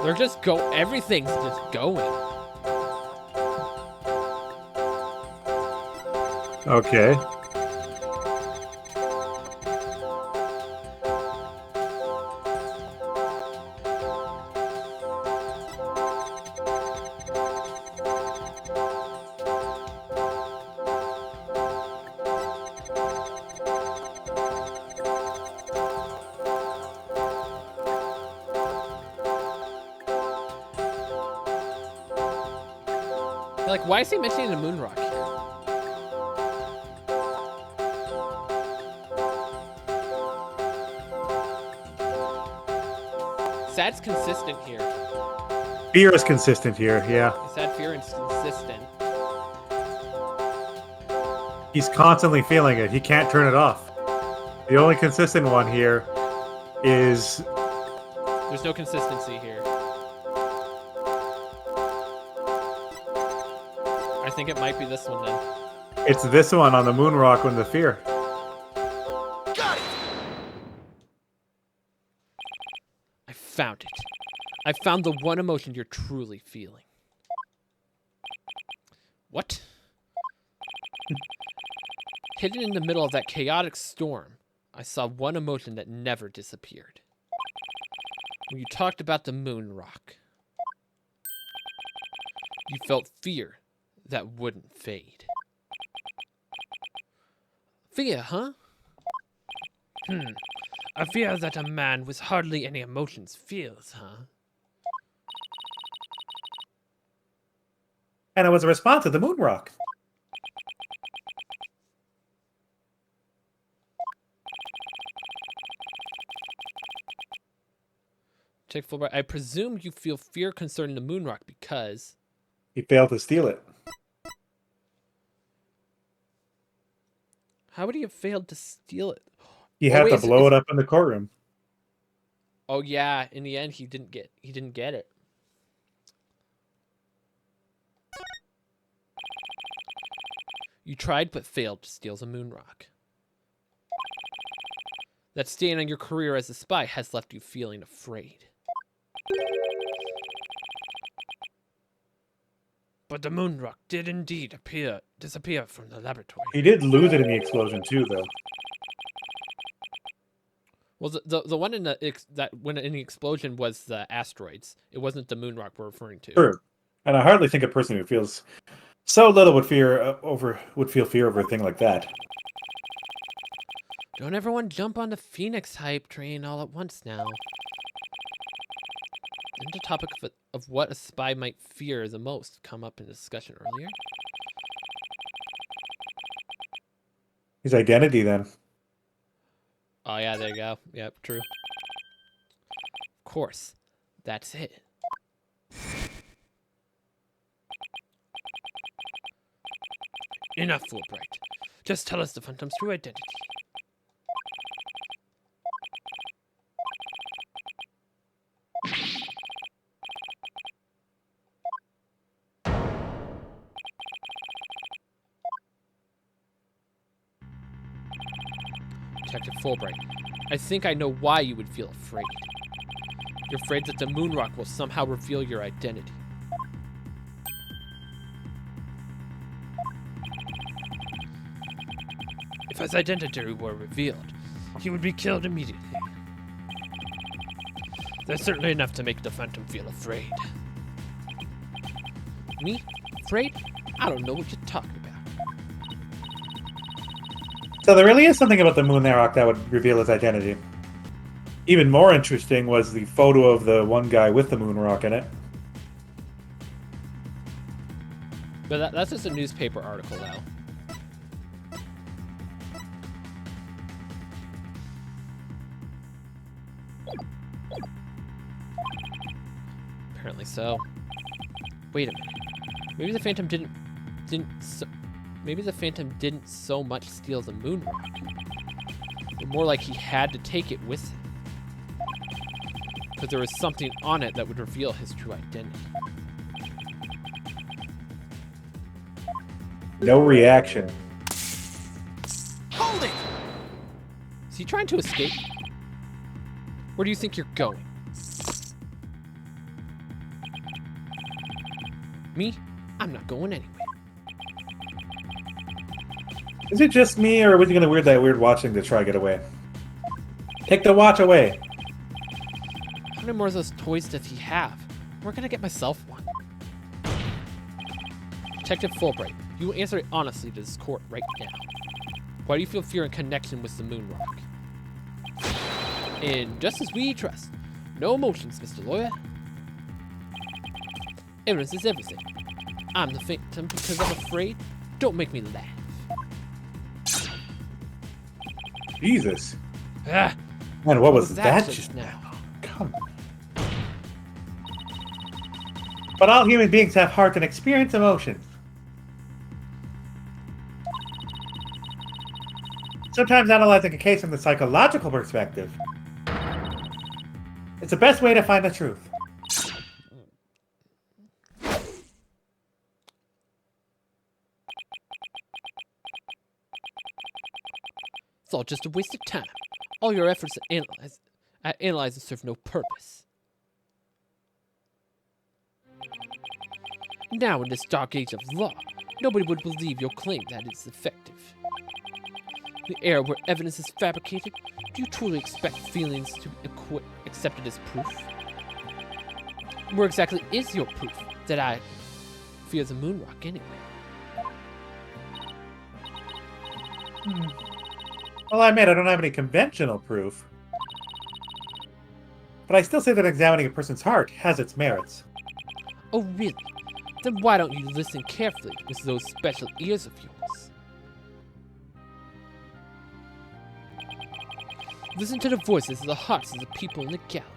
They're just everything's just going. Okay. Like, why is he mentioning the moon rock here? Sad's consistent here. Fear is consistent here, yeah. Sad fear is consistent. He's constantly feeling it. He can't turn it off. The only consistent one here is... There's no consistency here. I think it might be this one then. It's this one on the moon rock with the fear. Got it! I found it. I found the one emotion you're truly feeling. What? Hidden in the middle of that chaotic storm, I saw one emotion that never disappeared. When you talked about the moon rock, you felt fear that wouldn't fade. Fear, huh? A fear that a man with hardly any emotions feels, huh? And it was a response to the moon rock. Check full. I presume you feel fear concerning the moon rock because He failed to steal it. how would he have failed to steal it? He had to blow it up in the courtroom. Oh yeah, in the end he didn't get it. You tried but failed to steal the moon rock. That stain on your career as a spy has left you feeling afraid. But the moon rock did indeed disappear from the laboratory. He did lose it in the explosion too, though. Well, the one in that went in the explosion was the asteroids. It wasn't the moon rock we're referring to. True. And I hardly think a person who feels so little would feel fear over a thing like that. Don't everyone jump on the Phoenix hype train all at once now. Didn't the topic of what a spy might fear the most come up in discussion earlier? His identity, then. Oh yeah, there you go. Yep, true. Of course, that's it. Enough, Fulbright. Just tell us the Phantom's true identity. Detective Fulbright, I think I know why you would feel afraid. You're afraid that the moon rock will somehow reveal your identity. If his identity were revealed, he would be killed immediately. There's certainly enough to make the Phantom feel afraid. Me? Afraid? I don't know what you're talking about. So there really is something about the moon rock that would reveal his identity. Even more interesting was the photo of the one guy with the moon rock in it. But that's just a newspaper article, though. Apparently so. Wait a minute. Maybe the Phantom maybe the Phantom didn't so much steal the moon rock, but more like he had to take it with him, because there was something on it that would reveal his true identity. No reaction. Hold it! Is he trying to escape? Where do you think you're going? Me? I'm not going anywhere. Is it just me, or was he gonna weird that weird watching to try to get away? Take the watch away. How many more of those toys does he have? Where can I get myself one? Detective Fulbright, you will answer it honestly to this court right now. Why do you feel fear in connection with the moon rock? And just as we trust, no emotions, Mr. Lawyer. Evidence is everything. I'm the victim because I'm afraid. Don't make me laugh. Jesus. Ah, Man, what was that just just now? Come on. But all human beings have hearts and experience emotions. Sometimes analyzing a case from the psychological perspective, it's the best way to find the truth. It's all just a waste of time. All your efforts at analyzing serve no purpose. Now, in this dark age of law, nobody would believe your claim that it's effective. In the era where evidence is fabricated, do you truly expect feelings to be accepted as proof? Where exactly is your proof that I fear the moon rock anyway? Well, I admit I don't have any conventional proof. But I still say that examining a person's heart has its merits. Oh, really? Then why don't you listen carefully with those special ears of yours? Listen to the voices of the hearts of the people in the gallery.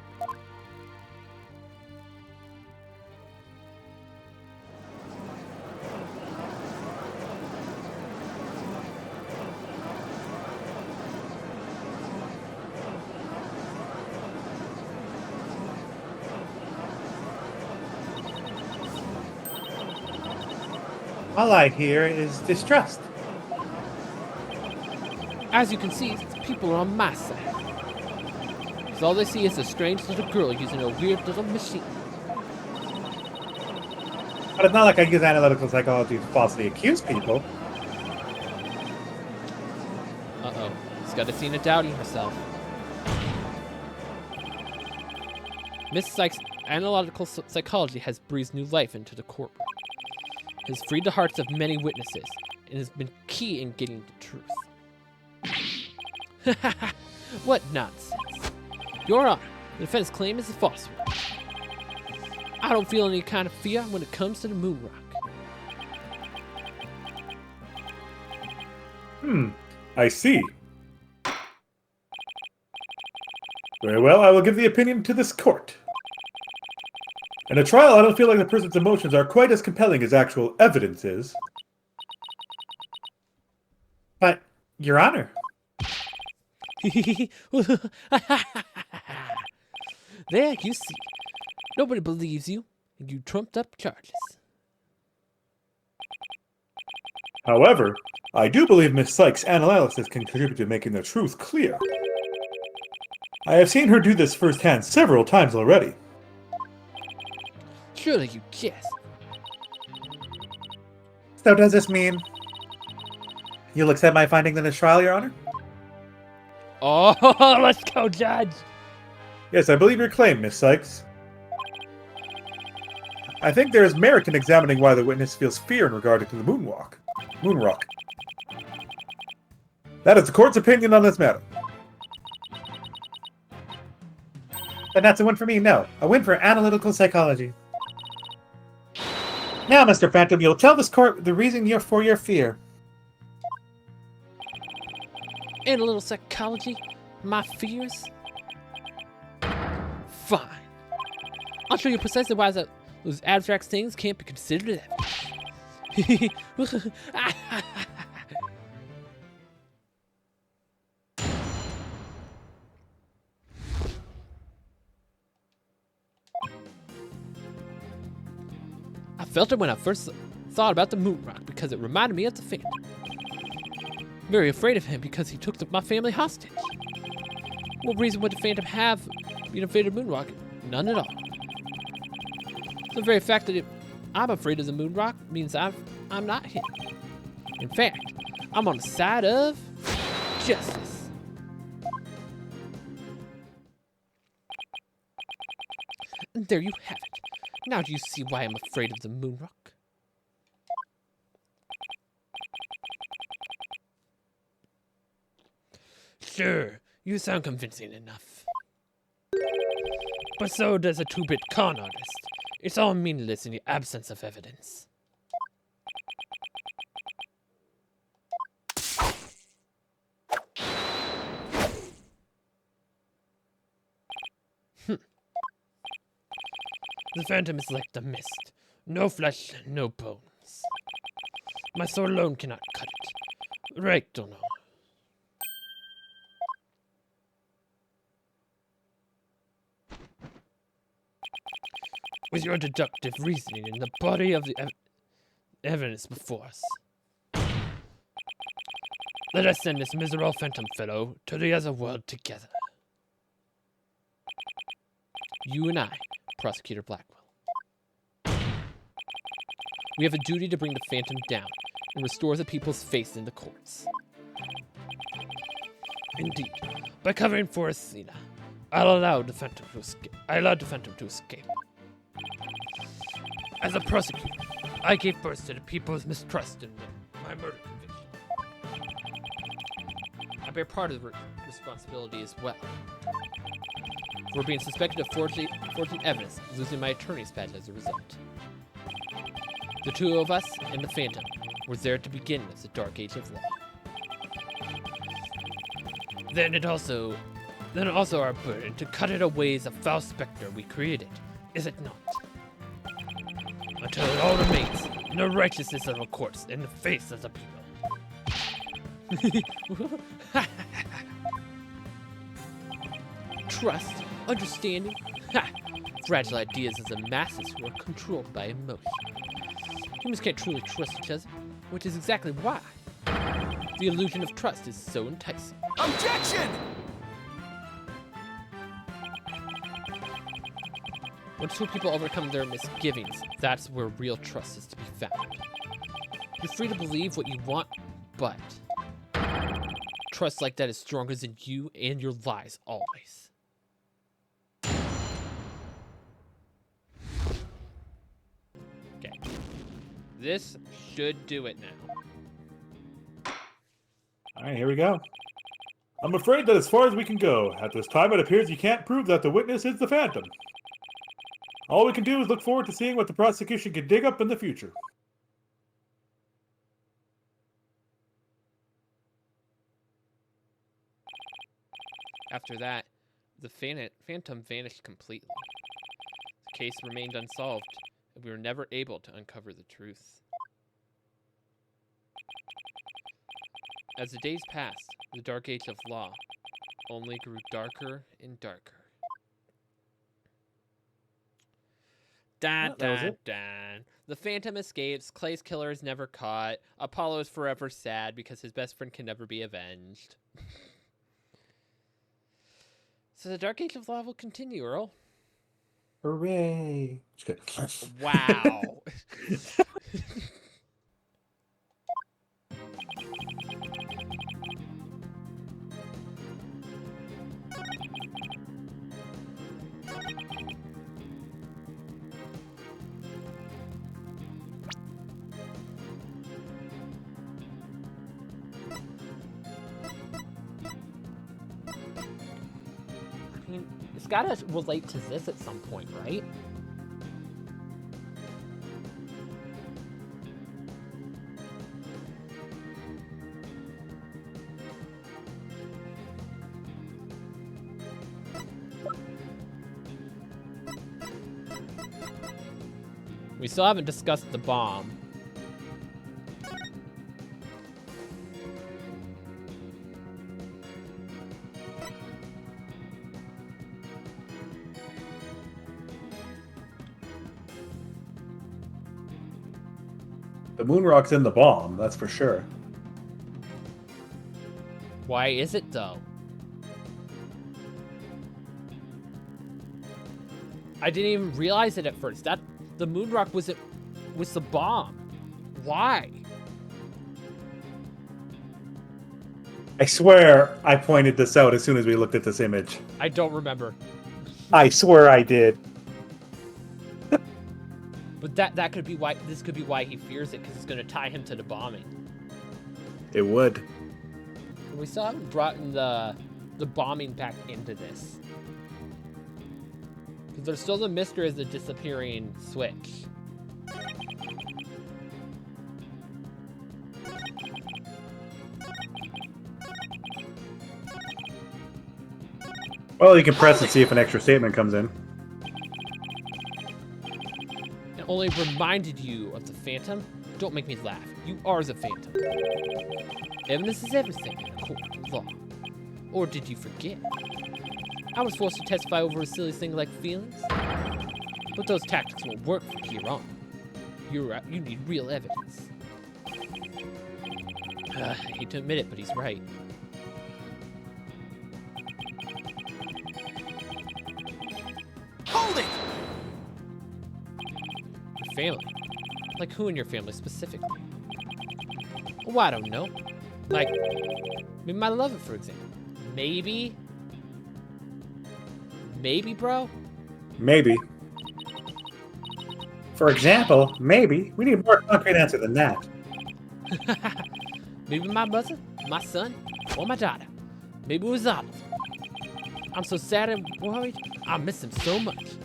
All I hear is distrust. As you can see, people are on my side. Because all they see is a strange little girl using a weird little machine. But it's not like I use analytical psychology to falsely accuse people. Uh-oh. She's got a scene of doubting herself. Miss Sykes' analytical psychology has breathed new life into the courtroom. It has freed the hearts of many witnesses, and has been key in getting the truth. What nonsense. Your Honor, the defense claim is a false one. I don't feel any kind of fear when it comes to the moon rock. I see. Very well, I will give the opinion to this court. In a trial, I don't feel like the person's emotions are quite as compelling as actual evidence is. But, Your Honor. There, you see. Nobody believes you, and you trumped up charges. However, I do believe Miss Sykes' analysis can contribute to making the truth clear. I have seen her do this firsthand several times already. Surely you guessed. So does this mean you'll accept my findings in this trial, Your Honor? Oh, let's go, Judge. Yes, I believe your claim, Miss Sykes. I think there is merit in examining why the witness feels fear in regard to the moonrock. That is the court's opinion on this matter. Then that's a win for me, no. A win for analytical psychology. Now, Mr. Phantom, you'll tell this court the reason for your fear. Analytical psychology? My fears? Fine. I'll show you precisely why those abstract things can't be considered evidence. I felt it when I first thought about the moon rock because it reminded me of the Phantom. Very afraid of him because he took my family hostage. What reason would the Phantom have being afraid of moon rock? None at all. The very fact that I'm afraid of the moon rock means I'm not him. In fact, I'm on the side of justice. And there you have it. Now do you see why I'm afraid of the moon rock? Sure, you sound convincing enough. But so does a two-bit con artist. It's all meaningless in the absence of evidence. The phantom is like the mist. No flesh, no bones. My sword alone cannot cut it. Right, don't know. With your deductive reasoning in the body of the evidence before us. Let us send this miserable phantom fellow to the other world together. You and I, Prosecutor Blackwell. We have a duty to bring the phantom down and restore the people's faith in the courts. Indeed, by covering for Athena, I allowed the phantom to escape. As a prosecutor, I gave birth to the people's mistrust in my murder conviction. I bear part of the responsibility as well. For being suspected of forging evidence, losing my attorney's badge as a result. The two of us and the Phantom were there to begin with the Dark Age of Law. Then also our burden to cut it away as a foul specter we created, is it not? Until it all remains in the righteousness of the courts in the face of the people. Trust, understanding, fragile ideas of the masses who are controlled by emotion. Humans can't truly trust each other, which is exactly why the illusion of trust is so enticing. Objection! When two people overcome their misgivings, that's where real trust is to be found. You're free to believe what you want, but trust like that is stronger than you and your lies always. Okay. This should do it now. Alright, here we go. I'm afraid that as far as we can go, at this time it appears you can't prove that the witness is the Phantom. All we can do is look forward to seeing what the prosecution can dig up in the future. After that, the Phantom vanished completely. The case remained unsolved, and we were never able to uncover the truth. As the days passed, the Dark Age of Law only grew darker and darker. Dun, dun, dun. The Phantom escapes, Clay's killer is never caught, Apollo is forever sad because his best friend can never be avenged. So the Dark Age of Law will continue, Earl. Hooray! Wow. I mean, it's gotta relate to this at some point, right? We still haven't discussed the bomb. The moon rock's in the bomb, that's for sure. Why is it though? I didn't even realize it at first. That the moon rock wasn't with the bomb? Why? I swear I pointed this out as soon as we looked at this image. I don't remember. I swear I did. But that could be why. This could be why he fears it, because it's going to tie him to the bombing. It would. And we still haven't brought in the bombing back into this. Because there's still the mystery of the disappearing switch. Well, you can press and see if an extra statement comes in. It only reminded you of the Phantom? Don't make me laugh. You are the Phantom. Evidence is everything in a court of law. Or did you forget? I was forced to testify over a silly thing like feelings. But those tactics won't work from here on. You need real evidence. I hate to admit it, but he's right. Hold it! Your family? Like who in your family specifically? Oh, I don't know. Like, maybe my lover, for example. Maybe? Maybe, bro? Maybe. For example, maybe. We need a more concrete answer than that. Maybe my mother, my son, or my daughter. Maybe it was all of them. I'm so sad and worried. I miss him so much.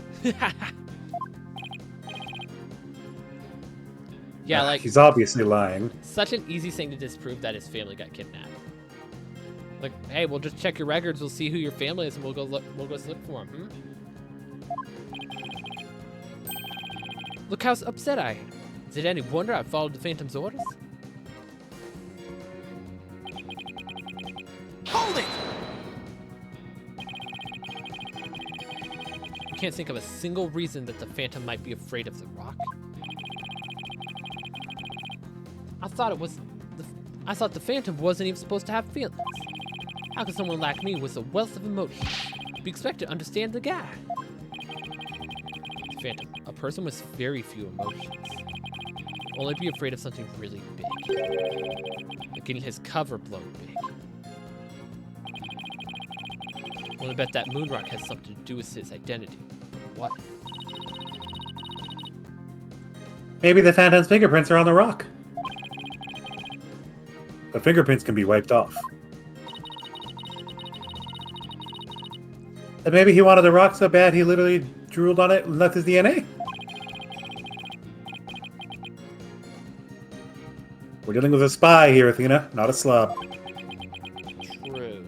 Yeah, like, He's obviously lying. such an easy thing to disprove that his family got kidnapped. Like, hey, we'll just check your records. We'll see who your family is, and we'll go look. We'll go look for him. Look how upset I am. Is it any wonder I followed the Phantom's orders? Hold it! You can't think of a single reason that the Phantom might be afraid of the rock. I thought the Phantom wasn't even supposed to have feelings. How could someone like me with a wealth of emotions be expected to understand the guy? The Phantom, a person with very few emotions, will only be afraid of something really big, like getting his cover blown big. I want to bet that moon rock has something to do with his identity. What? Maybe the Phantom's fingerprints are on the rock. The fingerprints can be wiped off. And maybe he wanted the rock so bad he literally drooled on it and left his DNA? We're dealing with a spy here, Athena, not a slob. True.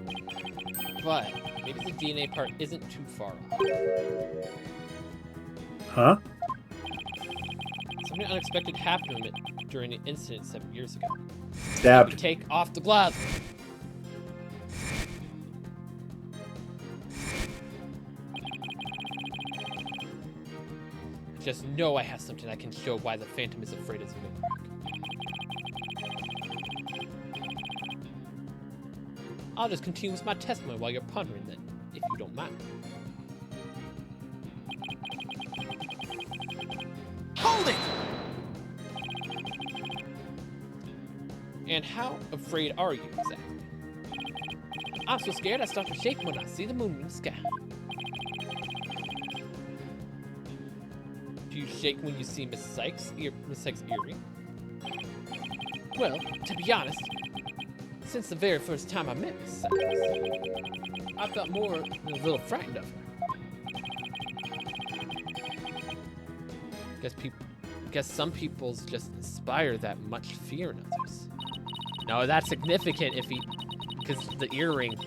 But maybe the DNA part isn't too far off. Huh? Something unexpected happened to him during an incident 7 years ago. Stabbed. Take off the gloves. I just know I have something I can show why the Phantom is afraid of the moon rock. I'll just continue with my testimony while you're pondering then, if you don't mind. Hold it! And how afraid are you exactly? I'm so scared I start to shake when I see the moon in the sky. Do you shake when you see Miss Sykes' earring? Well, to be honest, since the very first time I met Miss Sykes, I felt more than a little frightened of her. Guess some people's just inspire that much fear in others. No, that's significant because the earring.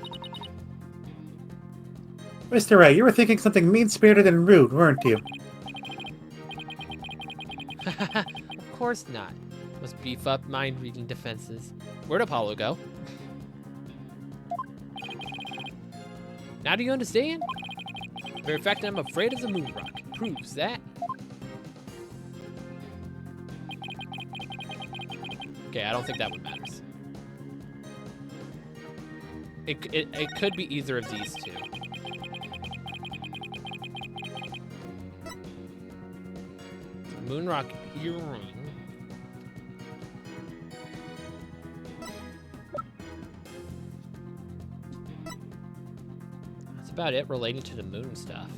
Mr. Ray, you were thinking something mean-spirited and rude, weren't you? Of course not. Must beef up mind-reading defenses. Where'd Apollo go? Now do you understand? The very fact that I'm afraid of the moon rock proves that. Okay, I don't think that one matters. It could be either of these two. Moonrock earring. That's about it relating to the moon stuff.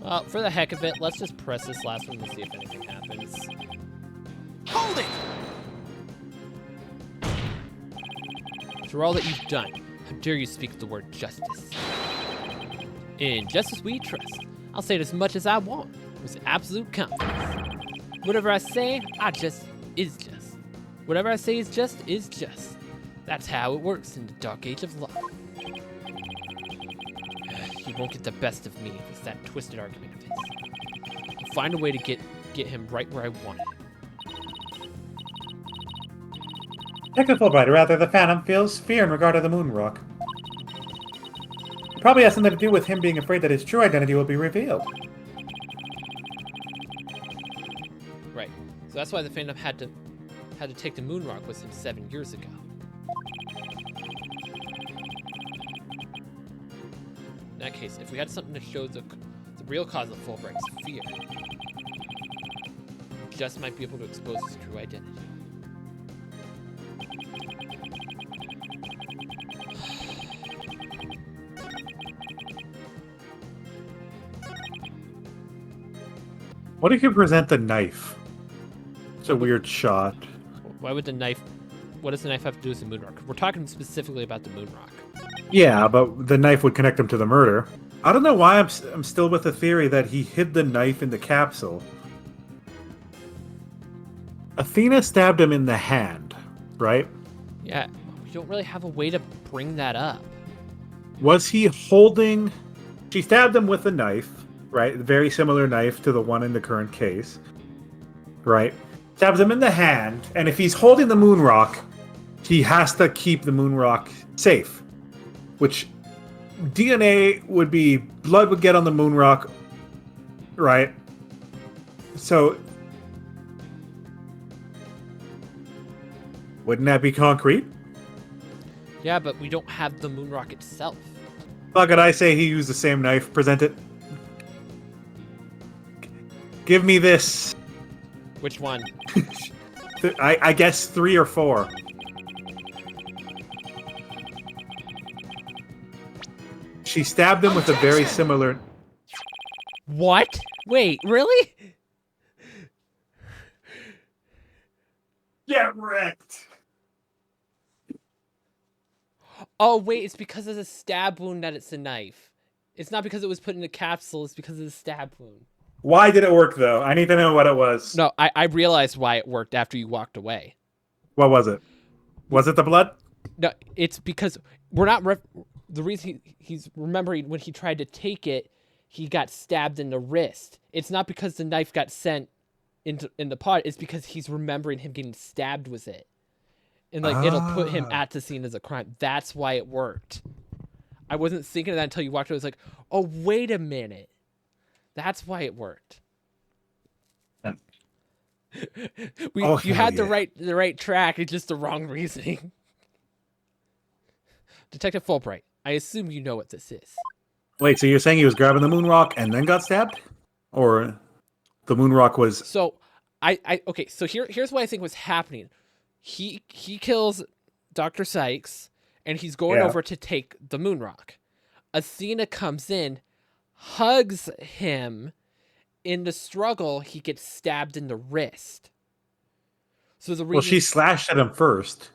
Well, for the heck of it, let's just press this last one to see if anything happens. Hold it! For all that you've done, how dare you speak the word justice? In justice we trust. I'll say it as much as I want, with absolute confidence. Whatever I say, is just. Whatever I say is just. That's how it works in the dark age of law. He won't get the best of me with that twisted argument of his. I'll find a way to get him right where I want him. Technical writer, rather, the Phantom feels fear in regard to the moon rock. It probably has something to do with him being afraid that his true identity will be revealed. Right. So that's why the Phantom had to take the moon rock with him 7 years ago. In that case, if we had something to show the real cause of Fulbright's fear, just might be able to expose his true identity. What if you present the knife? It's a weird shot. Why would the knife... What does the knife have to do with the moon rock? We're talking specifically about the moon rock. Yeah, but the knife would connect him to the murder. I don't know why I'm still with the theory that he hid the knife in the capsule. Athena stabbed him in the hand, right? Yeah, we don't really have a way to bring that up. Was he holding... She stabbed him with a knife, right? A very similar knife to the one in the current case, right? Stabs him in the hand, and if he's holding the moon rock, he has to keep the moon rock safe. Which DNA would be, blood would get on the moon rock, right? So, wouldn't that be concrete? Yeah, but we don't have the moon rock itself. Fuck it, I say he used the same knife. Present it. Give me this. Which one? I guess 3 or 4. She stabbed him with a very similar... What? Wait, really? Get wrecked! Oh, wait, it's because of the stab wound that it's a knife. It's not because it was put in a capsule, it's because of the stab wound. Why did it work, though? I need to know what it was. No, I realized why it worked after you walked away. What was it? Was it the blood? No, it's because we're not... The reason he's remembering when he tried to take it, he got stabbed in the wrist. It's not because the knife got sent in the pod. It's because he's remembering him getting stabbed with it. And, like, it'll put him at the scene as a crime. That's why it worked. I wasn't thinking of that until you walked away. I was like, oh, wait a minute. That's why it worked. You had the right track. It's just the wrong reasoning. Detective Fulbright, I assume you know what this is. Wait, so you're saying he was grabbing the moon rock and then got stabbed? Or the moon rock was... So, okay, so here's what I think was happening. He kills Dr. Sykes, and he's going over to take the moon rock. Athena comes in, hugs him. In the struggle, he gets stabbed in the wrist. So the reason... Well, she slashed at him first.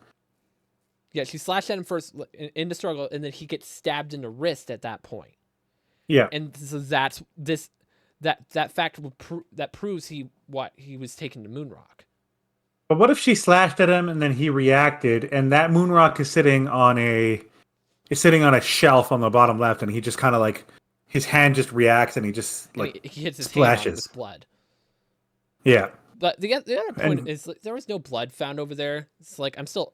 Yeah, she slashed at him first in the struggle, and then he gets stabbed in the wrist at that point. Yeah. And so that's that fact that proves he was taking the moon rock. But what if she slashed at him and then he reacted, and that moon rock is sitting on a shelf on the bottom left, and he just kind of like his hand just reacts and he just like he hits his splashes hand with blood. Yeah. But the other point is like, there was no blood found over there. It's like I'm still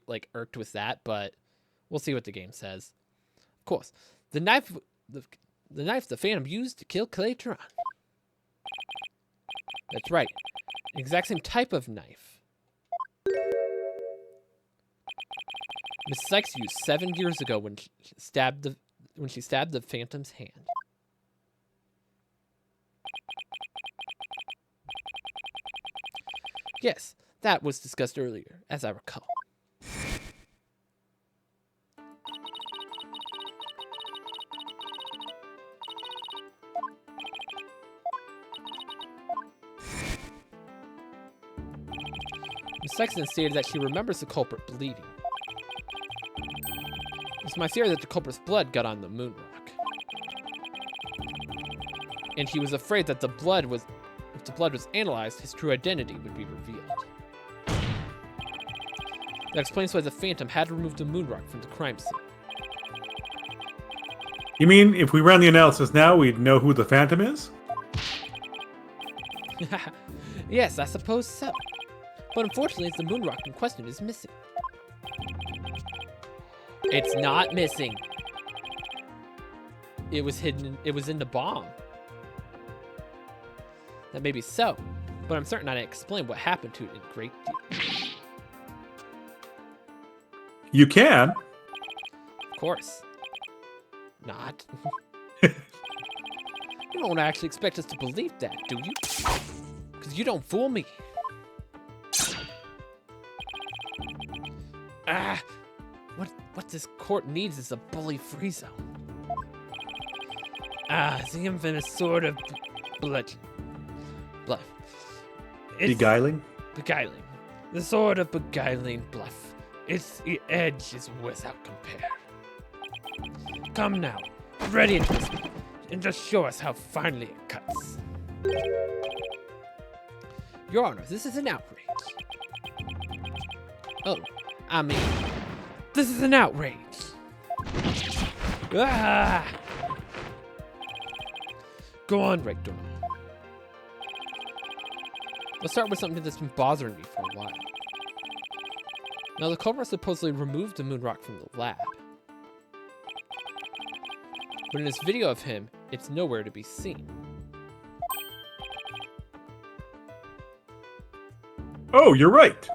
like irked with that, but we'll see what the game says. Of course, the knife the knife the Phantom used to kill Claytron. That's right. The exact same type of knife Miss Sykes used 7 years ago when she stabbed the Phantom's hand. Yes, that was discussed earlier, as I recall. Miss Sykes then stated that she remembers the culprit bleeding. It's my theory that the culprit's blood got on the moon rock. And he was afraid that if the blood was analyzed, his true identity would be revealed. That explains why the Phantom had removed the moon rock from the crime scene. You mean if we ran the analysis now, we'd know who the Phantom is? Yes, I suppose so. But unfortunately, the moon rock in question is missing. It's not missing. It was hidden. It was in the bomb. That may be so, but I'm certain I didn't explain what happened to it in great detail. You can. Of course. Not. You don't actually expect us to believe that, do you? Because you don't fool me. Ah! What this court needs is a bully-free zone. Ah, the infamous sword of bluff. Beguiling? Beguiling. The sword of beguiling bluff. Its edge is without compare. Come now, ready to this, and just show us how finely it cuts. Your Honor, this is an outrage. Oh, I mean, this is an outrage. Ah! Go on, Rector. Let's start with something that's been bothering me for a while. Now, the culprit supposedly removed the moon rock from the lab. But in this video of him, it's nowhere to be seen. Oh, you're right.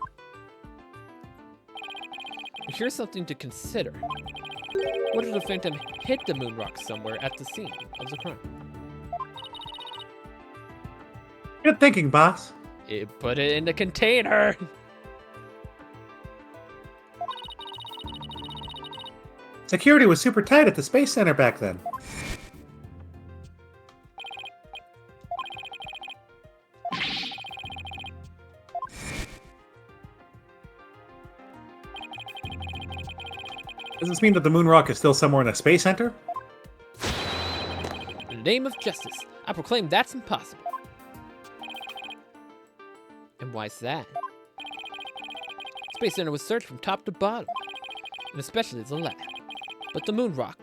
Here's something to consider. What if the Phantom hid the moon rock somewhere at the scene of the crime? Good thinking, boss. It put it in the container! Security was super tight at the Space Center back then. Does this mean that the moon rock is still somewhere in the Space Center? In the name of justice, I proclaim that's impossible. And why's that? Space Center was searched from top to bottom, and especially the lab. But the moon rock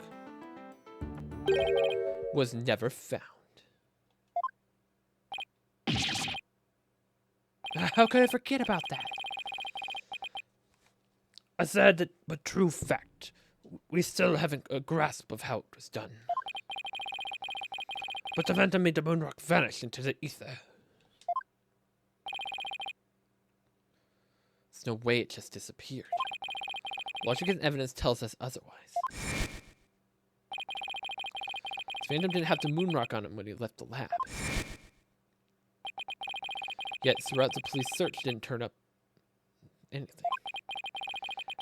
was never found. How could I forget about that? I said that, but true fact. We still haven't a grasp of how it was done. But the Phantom made the moon rock vanish into the ether. There's no way it just disappeared. Logic and evidence tells us otherwise. The Phantom didn't have the moon rock on him when he left the lab. Yet throughout the police search didn't turn up anything.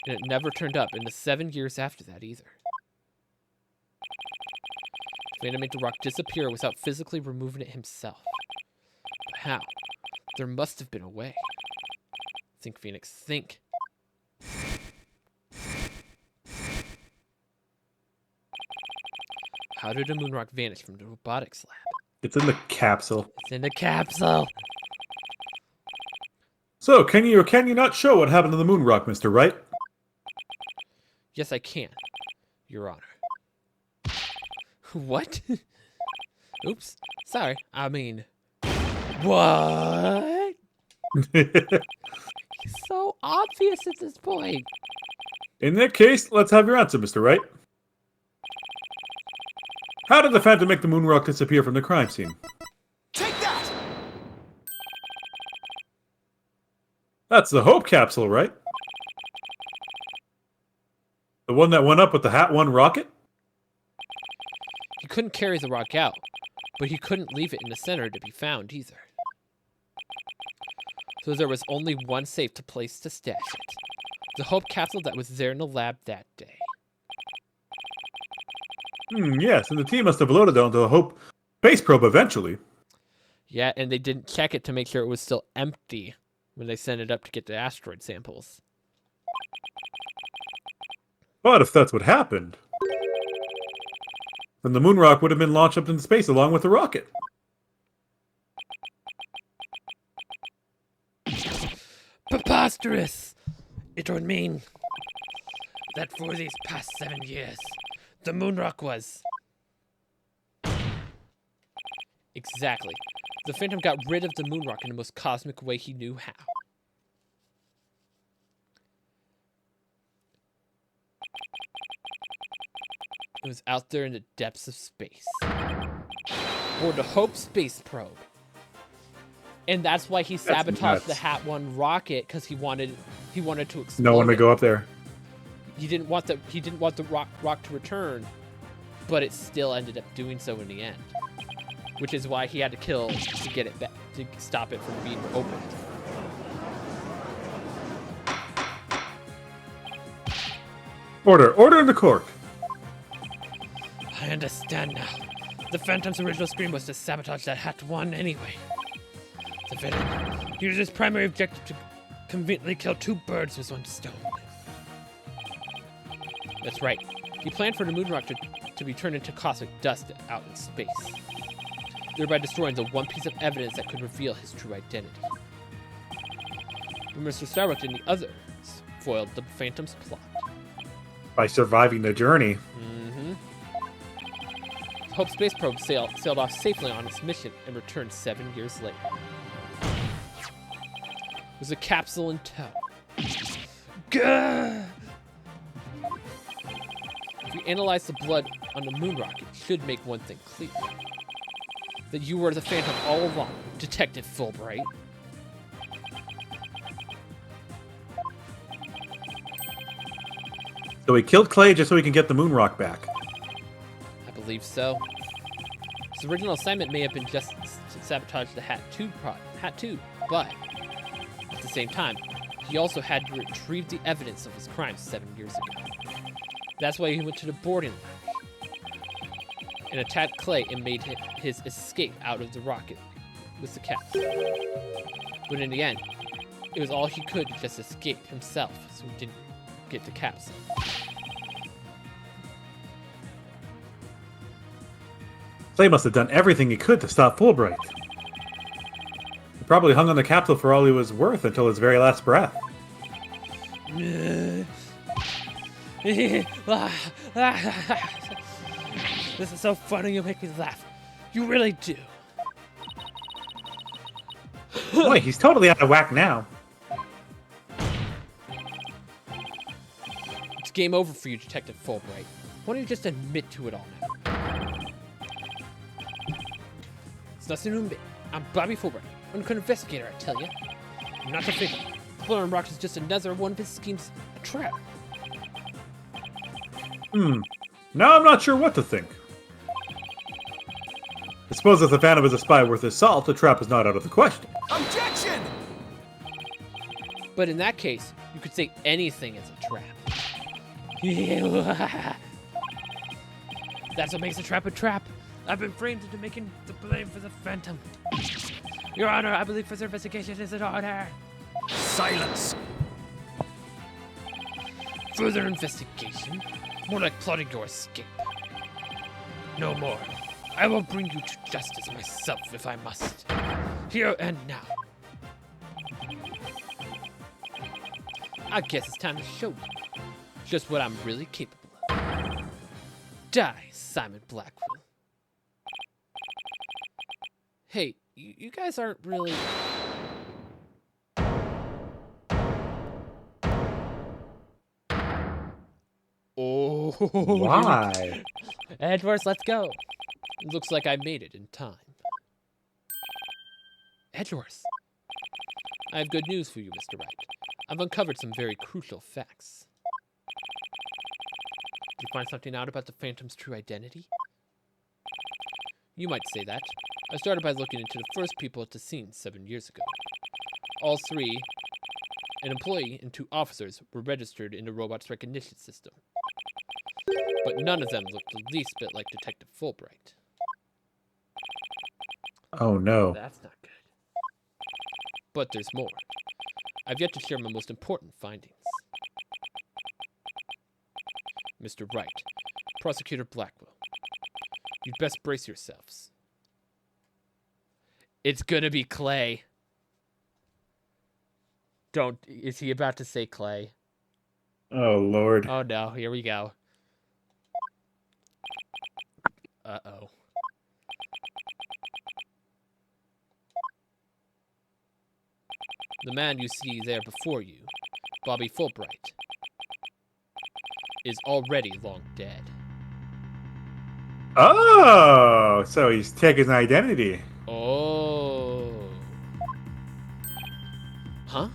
And it never turned up in the 7 years after that either. The Phantom made the rock disappear without physically removing it himself. But how? There must have been a way. Think, Phoenix, think. How did the moon rock vanish from the robotics lab? It's in the capsule. It's in the capsule. So, can you or can you not show what happened to the moon rock, Mr. Wright? Yes, I can, Your Honor. What? Oops. Sorry. I mean, what? It's so obvious at this point. In that case, let's have your answer, Mr. Wright. How did the Phantom make the moon rock disappear from the crime scene? Take that! That's the Hope capsule, right? The one that went up with the Hat 1 rocket? He couldn't carry the rock out, but he couldn't leave it in the center to be found either. So there was only one safe place to stash it. The Hope capsule that was there in the lab that day. Yes, and the team must have loaded it onto the Hope space probe eventually. Yeah, and they didn't check it to make sure it was still empty when they sent it up to get the asteroid samples. But if that's what happened, then the moon rock would have been launched up into space along with the rocket. Preposterous! It would mean that for these past 7 years, the moon rock was... Exactly. The Phantom got rid of the moon rock in the most cosmic way he knew how. It was out there in the depths of space. Or the Hope space probe. And that's why he sabotaged the Hat 1 rocket, because he wanted to explode. No one to go up there. He didn't want the rock to return, but it still ended up doing so in the end. Which is why he had to kill to get it back, to stop it from being opened. Order in the court. I understand now. The Phantom's original scheme was to sabotage that Hat 1 anyway. The Phantom used his primary objective to conveniently kill 2 birds with 1 stone. That's right. He planned for the moon rock to be turned into cosmic dust out in space, thereby destroying the one piece of evidence that could reveal his true identity. But Mr. Starbuck and the others foiled the Phantom's plot. By surviving the journey. The Hope space probe sailed off safely on its mission and returned 7 years later. It was a capsule in tow. Gah! If we analyze the blood on the moon rock, it should make one thing clear. That you were the Phantom all along, Detective Fulbright. So he killed Clay just so he can get the moon rock back. I believe so. His original assignment may have been just to sabotage the Hat 2, but at the same time, he also had to retrieve the evidence of his crimes 7 years ago. That's why he went to the boarding lounge and attacked Clay and made his escape out of the rocket with the capsule. But in the end, it was all he could to just escape himself, so he didn't get the capsule. Clay must have done everything he could to stop Fulbright. He probably hung on the capsule for all he was worth until his very last breath. This is so funny, you make me laugh. You really do. Boy, he's totally out of whack now. It's game over for you, Detective Fulbright. Why don't you just admit to it all now? It's nothing to admit. I'm Bobby Fulbright, undercover investigator, I tell you. I'm not the Phantom. Blowing rocks is just another one of his schemes, a trap. Now I'm not sure what to think. I suppose if the Phantom is a spy worth his salt, the trap is not out of the question. Objection! But in that case, you could say anything is a trap. That's what makes a trap. I've been framed into making the blame for the Phantom. Your Honor, I believe further investigation is in order. Silence! Further investigation? More like plotting your escape. No more. I will bring you to justice myself if I must. Here and now. I guess it's time to show you just what I'm really capable of. Die, Simon Blackwell. Hey, you guys aren't really... Oh. Why? Edwards, let's go. It looks like I made it in time. Edgeworth. I have good news for you, Mr. Wright. I've uncovered some very crucial facts. Did you find something out about the Phantom's true identity? You might say that. I started by looking into the first people at the scene 7 years ago. All three, an employee and 2 officers, were registered in the robot's recognition system. But none of them looked the least bit like Detective Fulbright. Oh no. That's not good. But there's more. I've yet to share my most important findings. Mr. Wright, Prosecutor Blackwell, you'd best brace yourselves. It's gonna be Clay. Is he about to say Clay? Oh Lord. Oh no, here we go. Uh-oh. The man you see there before you, Bobby Fulbright, is already long dead. Oh, so he's taking his identity. Oh. Huh?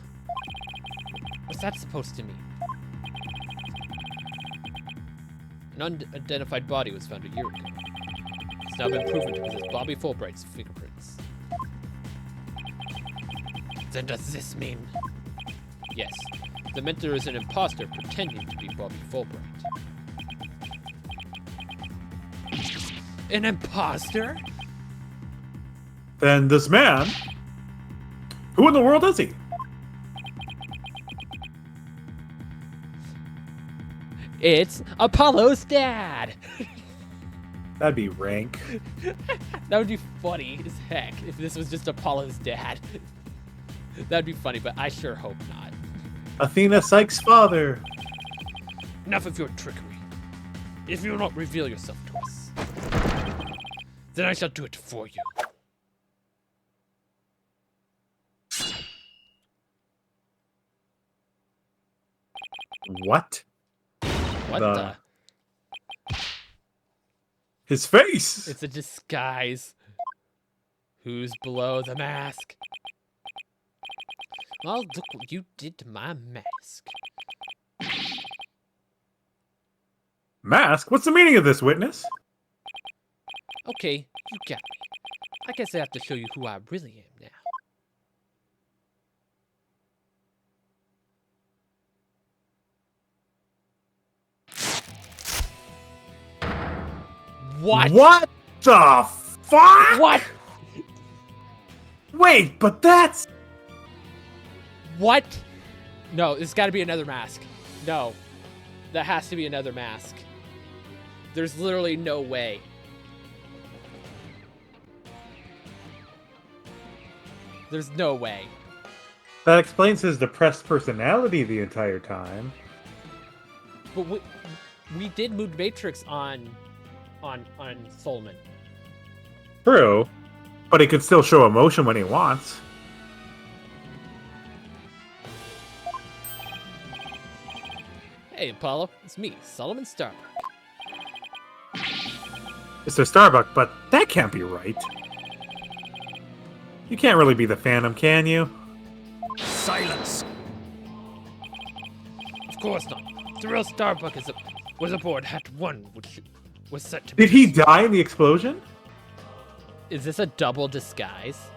What's that supposed to mean? An unidentified body was found a year ago. It's now been proven to possess Bobby Fulbright's fingerprints. Then does this mean? Yes. The mentor is an imposter pretending to be Bobby Fulbright. An imposter? Then this man, who in the world is he? It's Apollo's dad! That'd be rank. That would be funny as heck if this was just Apollo's dad. That'd be funny, but I sure hope not. Athena Sykes' father. Enough of your trickery. If you will not reveal yourself to us, then I shall do it for you. What? What the? His face. It's a disguise. Who's below the mask? Well, look what you did to my mask. Mask? What's the meaning of this, witness? Okay, you got me. I guess I have to show you who I really am now. What? What the fuck? What? Wait, but that's... What? No, there's got to be another mask. No. That has to be another mask. There's literally no way. There's no way. That explains his depressed personality the entire time. But we did move Matrix on Solomon. True. But he could still show emotion when he wants. Hey, Apollo. It's me, Solomon Starbuck. Mr. Starbuck, but that can't be right. You can't really be the Phantom, can you? Silence! Of course not. The real Starbuck was aboard Hat 1, which was set to be... Did he die in the explosion? Is this a double disguise?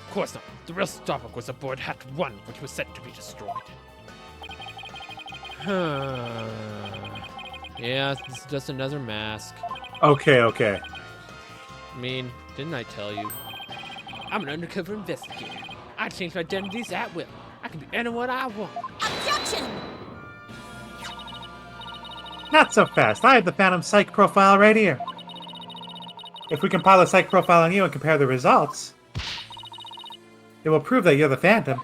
Of course not. The real Starbuck was aboard Hat 1, which was set to be destroyed. Yeah, it's just another mask. Okay, okay. I mean, didn't I tell you? I'm an undercover investigator. I change my identities at will. I can be anyone I want. Objection! Not so fast. I have the Phantom Psych profile right here. If we compile a Psych profile on you and compare the results, it will prove that you're the Phantom.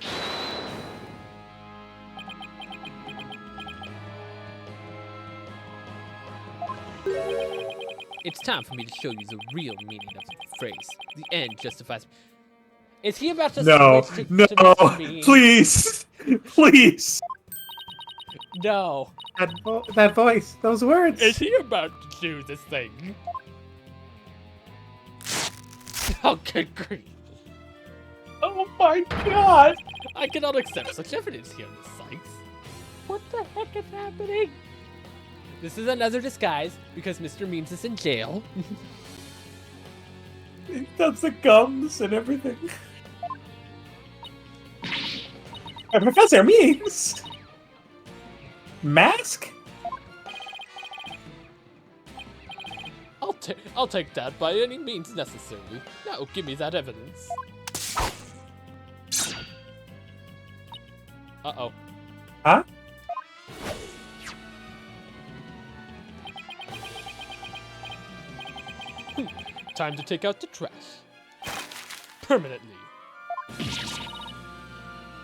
It's time for me to show you the real meaning of the phrase. The end justifies... Is he about to No, switch no, to this meaning? please, please. No. That voice, those words. Is he about to do this thing? Okay, great. Oh my god! I cannot accept such evidence here, Miss Sykes. What the heck is happening? This is another disguise because Mr. Means is in jail. That's the gums and everything. Professor Means! Mask? I'll take that by any means necessary. Now give me that evidence. Uh-oh. Huh? Time to take out the trash. Permanently.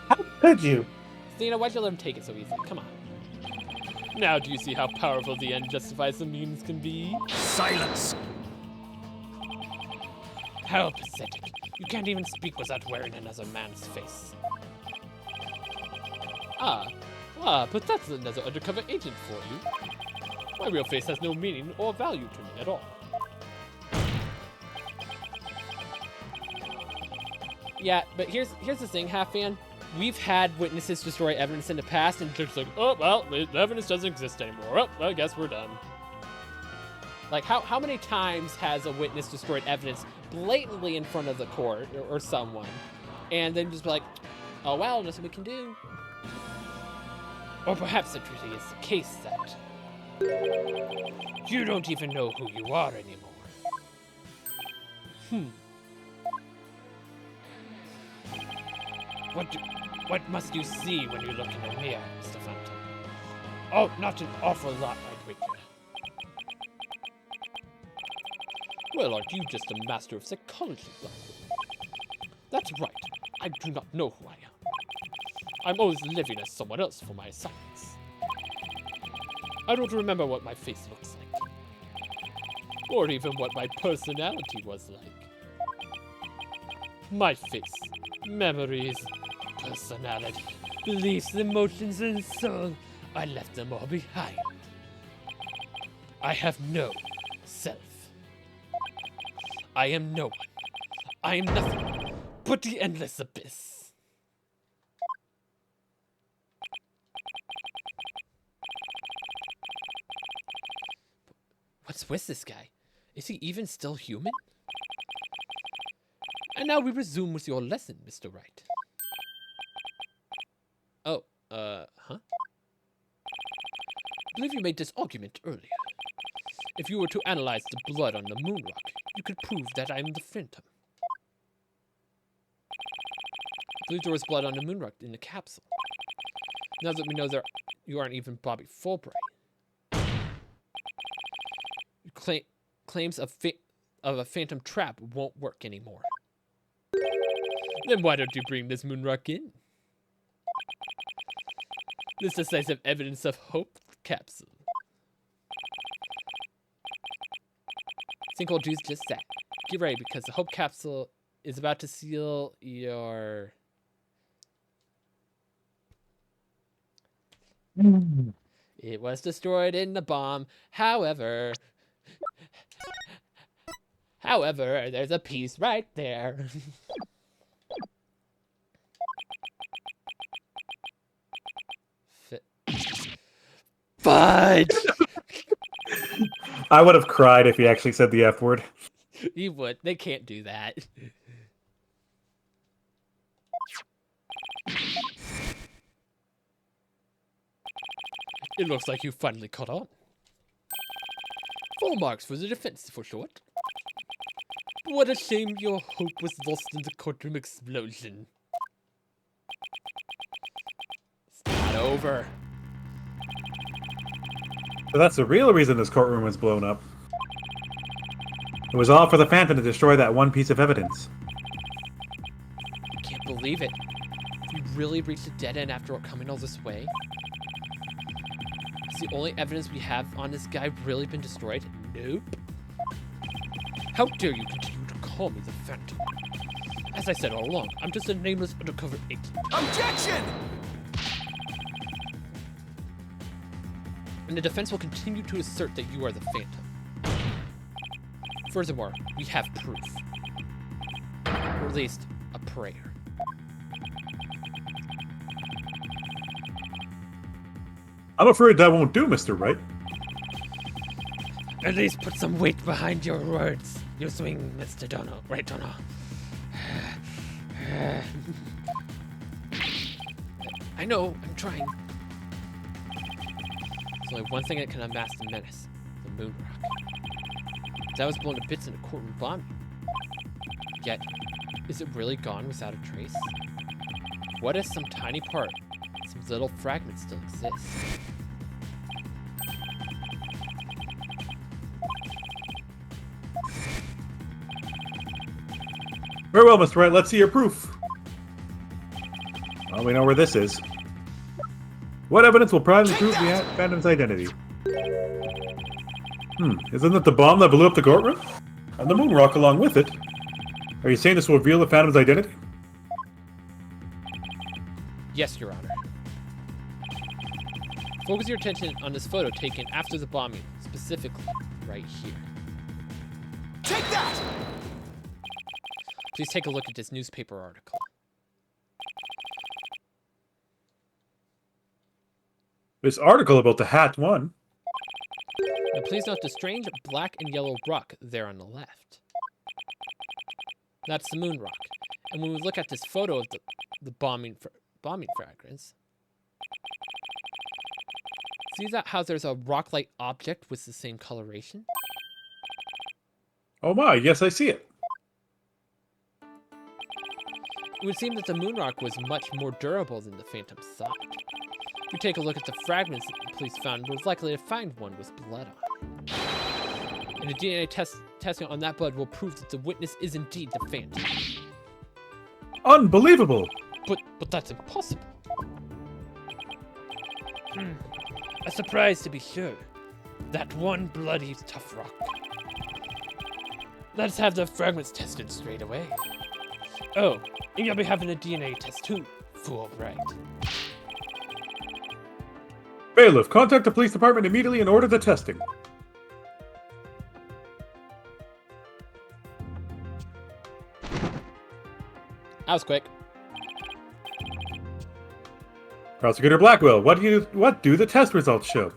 How could you? Selena, why'd you let him take it so easily? Come on. Now do you see how powerful the end justifies the means can be? Silence! How pathetic. You can't even speak without wearing another man's face. But that's another undercover agent for you. My real face has no meaning or value to me at all. Yeah, but here's the thing, Half-Fan. We've had witnesses destroy evidence in the past, and just like, oh, well, the evidence doesn't exist anymore. Oh, I guess we're done. Like, how many times has a witness destroyed evidence blatantly in front of the court or someone, and then just be like, oh, well, nothing we can do. Or perhaps it really is the case that you don't even know who you are anymore. What must you see when you look in a mirror, Mr. Phantom? Oh, not an awful lot, I'd wager. Well, aren't you just a master of psychology, Blackwood? That's right. I do not know who I am. I'm always living as someone else for my assignments. I don't remember what my face looks like. Or even what my personality was like. My face, memories, personality, beliefs, emotions, and soul. I left them all behind. I have no self. I am no one. I am nothing but the endless abyss. What's with this guy? Is he even still human? And now we resume with your lesson, Mr. Wright. Oh, huh? I believe you made this argument earlier. If you were to analyze the blood on the moon rock, you could prove that I am the Phantom. I believe there was blood on the moon rock in the capsule. Now that we know you aren't even Bobby Fulbright. Claims of a phantom trap won't work anymore. Then why don't you bring this moon rock in? This decisive evidence of Hope capsule. Sinkhole Juice just said, get ready because the Hope capsule is about to seal your... It was destroyed in the bomb. However, there's a piece right there. Fudge! I would have cried if he actually said the F word. You would. They can't do that. It looks like you finally caught on. 4 marks for the defense, for short. What a shame your hope was lost in the courtroom explosion. It's not over. So that's the real reason this courtroom was blown up. It was all for the Phantom to destroy that one piece of evidence. I can't believe it. We really reached a dead end after coming all this way. Is the only evidence we have on this guy really been destroyed? Nope. How dare you continue to call me the Phantom? As I said all along, I'm just a nameless undercover agent. Objection! and the defense will continue to assert that you are the Phantom. Furthermore, we have proof. Or at least, a prayer. I'm afraid that won't do, Mr. Wright. At least put some weight behind your words. You swing, Mr. Dono. Right, Dono? I know, I'm trying. There's only one thing that can unmask the menace. The moon rock. That was blown to bits in a courtroom bombing. Yet, is it really gone without a trace? What if some tiny part, some little fragment still exists? Very well, Mr. Wright. Let's see your proof. Well, we know where this is. What evidence will probably prove the Phantom's identity? Isn't it the bomb that blew up the courtroom? And the moon rock along with it? Are you saying this will reveal the Phantom's identity? Yes, Your Honor. Focus your attention on this photo taken after the bombing, specifically right here. Take that! Please take a look at this newspaper article. This article about the Hat won. Now please note the strange black and yellow rock there on the left. That's the moon rock. And when we look at this photo of the bombing fragments, see that how there's a rock-like object with the same coloration? Oh my, yes, I see it. It would seem that the moon rock was much more durable than the Phantom thought. If we take a look at the fragments that the police found, we're likely to find one with blood on it. And the DNA testing on that blood will prove that the witness is indeed the Phantom. Unbelievable! But that's impossible. A surprise to be sure. That one bloody tough rock. Let's have the fragments tested straight away. Oh, and you'll be having a DNA test too, Fulbright. Bailiff, contact the police department immediately and order the testing. That was quick. Prosecutor Blackwell, what do the test results show?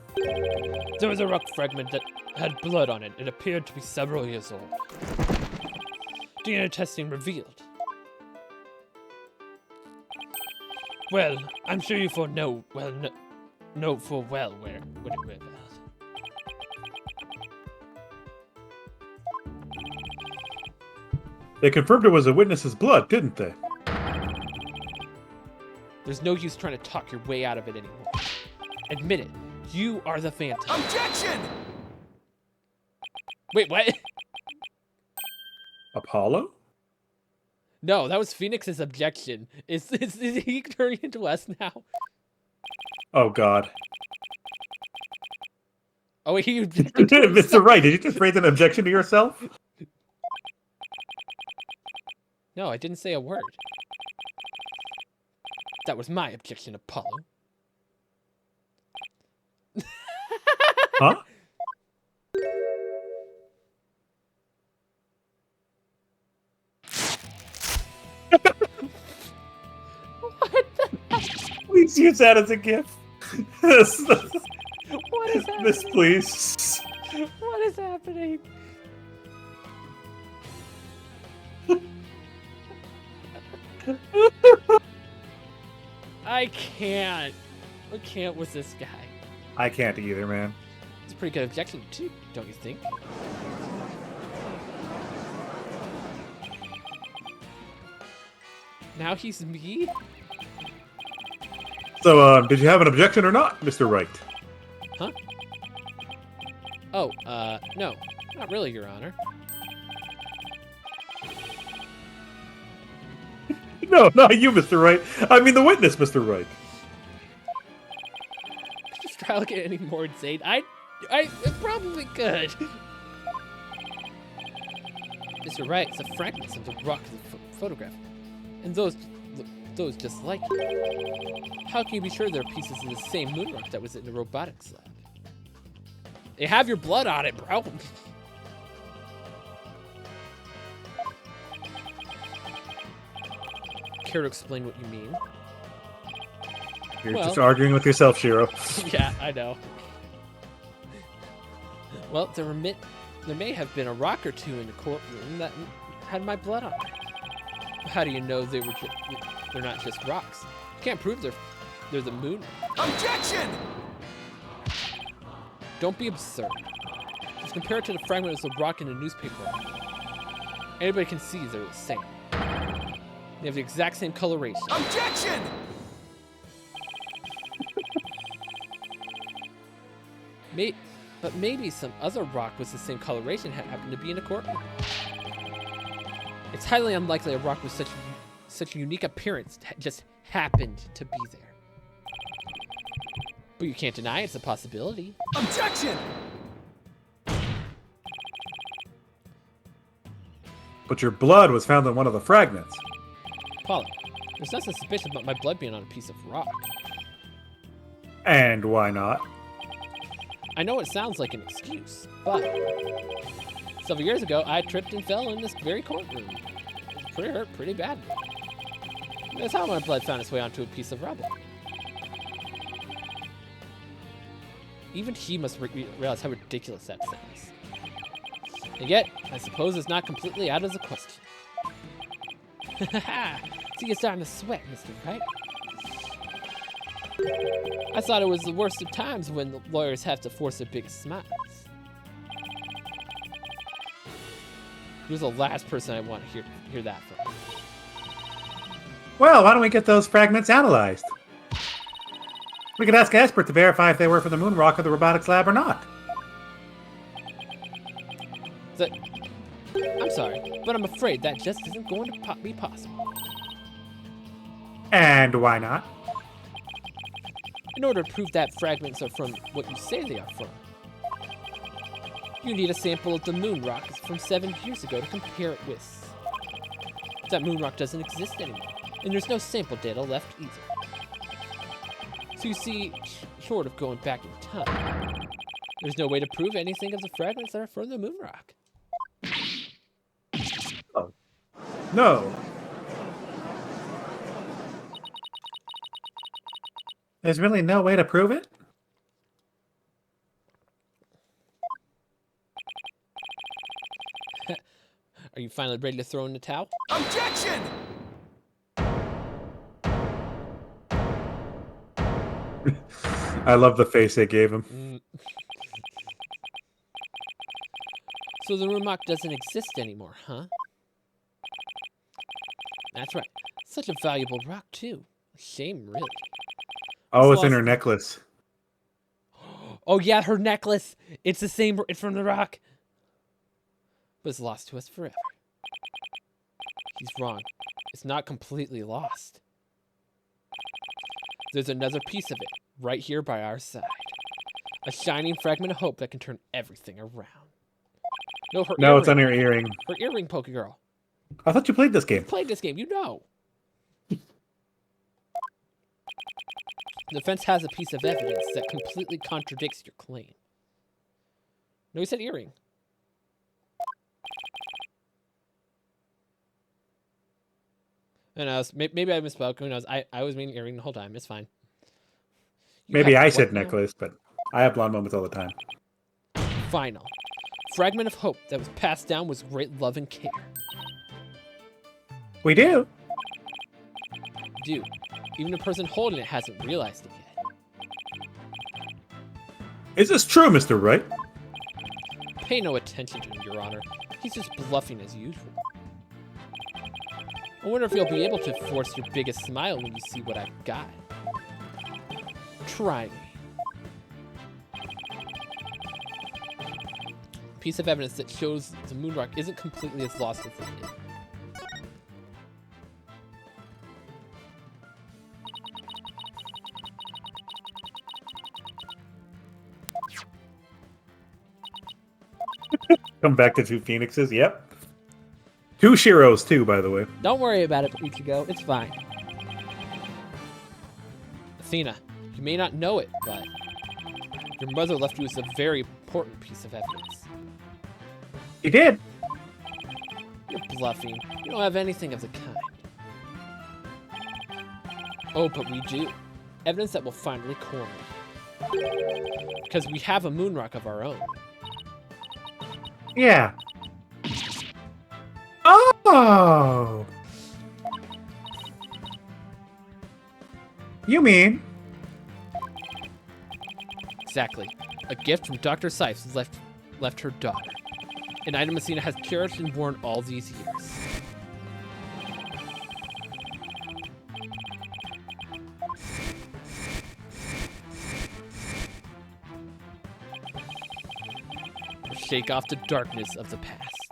There was a rock fragment that had blood on it. It appeared to be several years old. DNA testing revealed. Well, I'm sure you know full well where what it revealed. They confirmed it was a witness's blood, didn't they? There's no use trying to talk your way out of it anymore. Admit it. You are the Phantom. Objection! Wait, what? Apollo? No, that was Phoenix's objection. Is he turning into us now? Oh, God. Oh, wait, he objected to Mr. Wright, did you just raise an objection to yourself? No, I didn't say a word. That was my objection, Apollo. Huh? What the heck? Please use that as a gift. What is happening? Miss, please. What is happening? I can't with this guy. I can't either, man. It's a pretty good objection too, don't you think? Now he's me? So, did you have an objection or not, Mr. Wright? Huh? Oh, no. Not really, Your Honor. No, not you, Mr. Wright. I mean the witness, Mr. Wright. Could this trial get any more insane? I probably could. Mr. Wright, it's the fragments of the rock in the photograph. And those just like it. How can you be sure they're pieces of the same moon rock that was in the robotics lab? They have your blood on it, bro. Care to explain what you mean? You're Well- just arguing with yourself, Shiro. Yeah, I know. Well, there may have been a rock or two in the courtroom that had my blood on it. How do you know they're not just rocks? You can't prove they're the moon. Objection! Don't be absurd. Just compare it to the fragment of the rock in the newspaper. Anybody can see they're the same. They have the exact same coloration. Objection! But maybe some other rock with the same coloration happened to be in the courtroom. It's highly unlikely a rock with such a unique appearance just happened to be there. But you can't deny it's a possibility. Objection! But your blood was found in one of the fragments. Paula, there's nothing suspicious about my blood being on a piece of rock. And why not? I know it sounds like an excuse, but several years ago, I tripped and fell in this very courtroom. It was pretty hurt, pretty bad. That's how my blood found its way onto a piece of rubble. Even he must realize how ridiculous that sounds. And yet, I suppose it's not completely out of the question. See, you're starting to sweat, Mr. Right? I thought it was the worst of times when the lawyers have to force their biggest smiles. You're the last person I want to hear that from. Well, why don't we get those fragments analyzed? We could ask Esper to verify if they were from the moon rock or the robotics lab or not. I'm sorry, but I'm afraid that just isn't going to be possible. And why not? In order to prove that fragments are from what you say they are from, you need a sample of the moon rock from 7 years ago to compare it with. That moon rock doesn't exist anymore, and there's no sample data left either. So you see, short of going back in time, there's no way to prove anything of the fragments that are from the moon rock. Oh. No. There's really no way to prove it? Are you finally ready to throw in the towel? Objection! I love the face they gave him. So the moon rock doesn't exist anymore, huh? That's right. Such a valuable rock, too. Shame, really. Oh, It's it's in her lost- necklace. Oh, yeah, her necklace. It's the same. It's from the rock. But it's lost to us forever. He's wrong. It's not completely lost. There's another piece of it right here by our side. A shining fragment of hope that can turn everything around. No, her No, it's on earring. her earring. Her earring, Pokegirl. I thought you played this game. Played this game, you know. The defense has a piece of evidence that completely contradicts your claim. No, he said earring. And maybe I misspoke. Who knows? I was meaning earring the whole time. It's fine. You Maybe have I what said now? necklace, but I have blonde moments all the time. Final. Fragment of hope that was passed down with great love and care. We do. Dude, even the person holding it hasn't realized it yet. Is this true, Mr. Wright? Pay no attention to him, Your Honor. He's just bluffing as usual. I wonder if you'll be able to force your biggest smile when you see what I've got. Try me. Piece of evidence that shows the moon rock isn't completely as lost as it is. Come back to two phoenixes. Yep. Two Shiros, too, by the way. Don't worry about it, Ichigo. It's fine. Athena, you may not know it, but your mother left you with a very important piece of evidence. He did. You're bluffing. You don't have anything of the kind. Oh, but we do. Evidence that will finally corner you. Because we have a moon rock of our own. Yeah. Oh! You mean? Exactly. A gift from Dr. Sipes left her daughter. An item Messina has cherished and worn all these years. To shake off the darkness of the past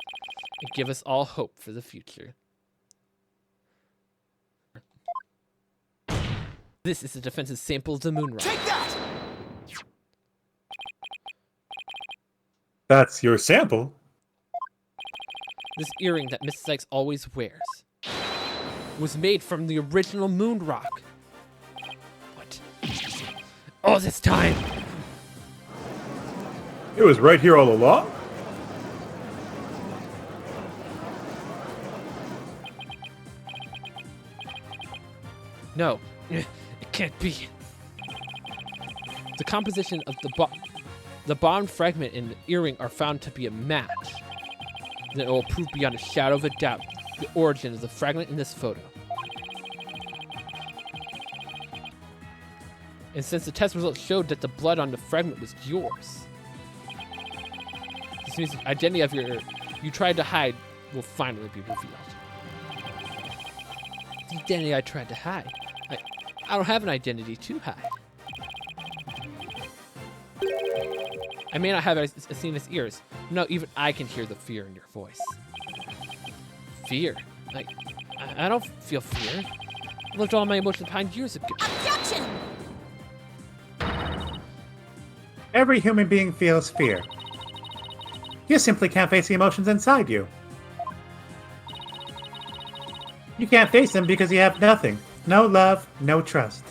and give us all hope for the future. This is the defense's sample of the moon rock. Take that! That's your sample. This earring that Miss Sykes always wears was made from the original moon rock. What? All this time? It was right here all along. No, it can't be. The composition of the bond fragment and the earring are found to be a match. Then it will prove beyond a shadow of a doubt the origin of the fragment in this photo. And since the test results showed that the blood on the fragment was yours, this means the identity of you tried to hide will finally be revealed. The identity I tried to hide? I don't have an identity to hide. I may not have Athena's ears. No, even I can hear the fear in your voice. Fear? I don't feel fear. I left all my emotions behind years ago. Objection! Every human being feels fear. You simply can't face the emotions inside you. You can't face them because you have nothing. No love, no trust.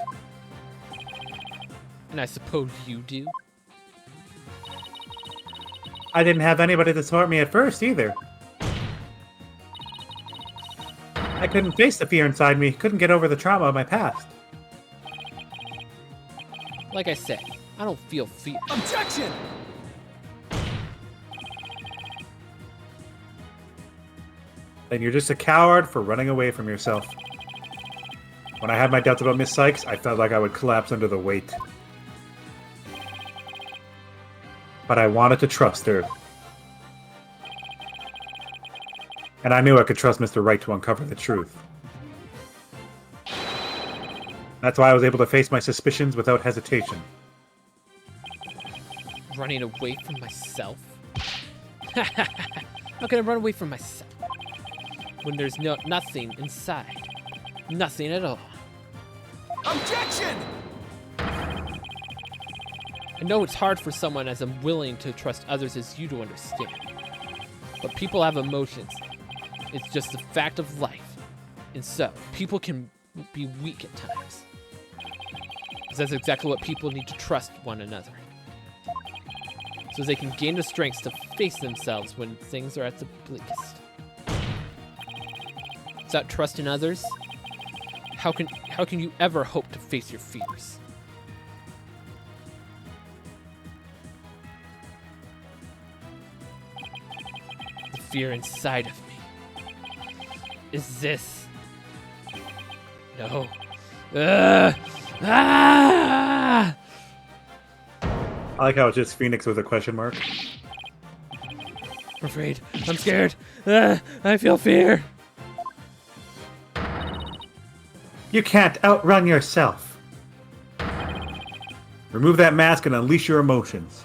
And I suppose you do? I didn't have anybody to support me at first, either. I couldn't face the fear inside me, couldn't get over the trauma of my past. Like I said, I don't feel fear. Objection! Then you're just a coward for running away from yourself. When I had my doubts about Miss Sykes, I felt like I would collapse under the weight. But I wanted to trust her. And I knew I could trust Mr. Wright to uncover the truth. That's why I was able to face my suspicions without hesitation. Running away from myself? How can I run away from myself? When there's nothing inside. Nothing at all. Objection! I know it's hard for someone as unwilling to trust others as you to understand. But people have emotions. It's just the fact of life. And so, people can be weak at times. Because that's exactly what people need to trust one another. So they can gain the strength to face themselves when things are at the bleakest. Without trust in others, how can you ever hope to face your fears? The fear inside of me is this. No. Ah! I like how it's just Phoenix with a question mark. I'm afraid. I'm scared. I feel fear. You can't outrun yourself. Remove that mask and unleash your emotions.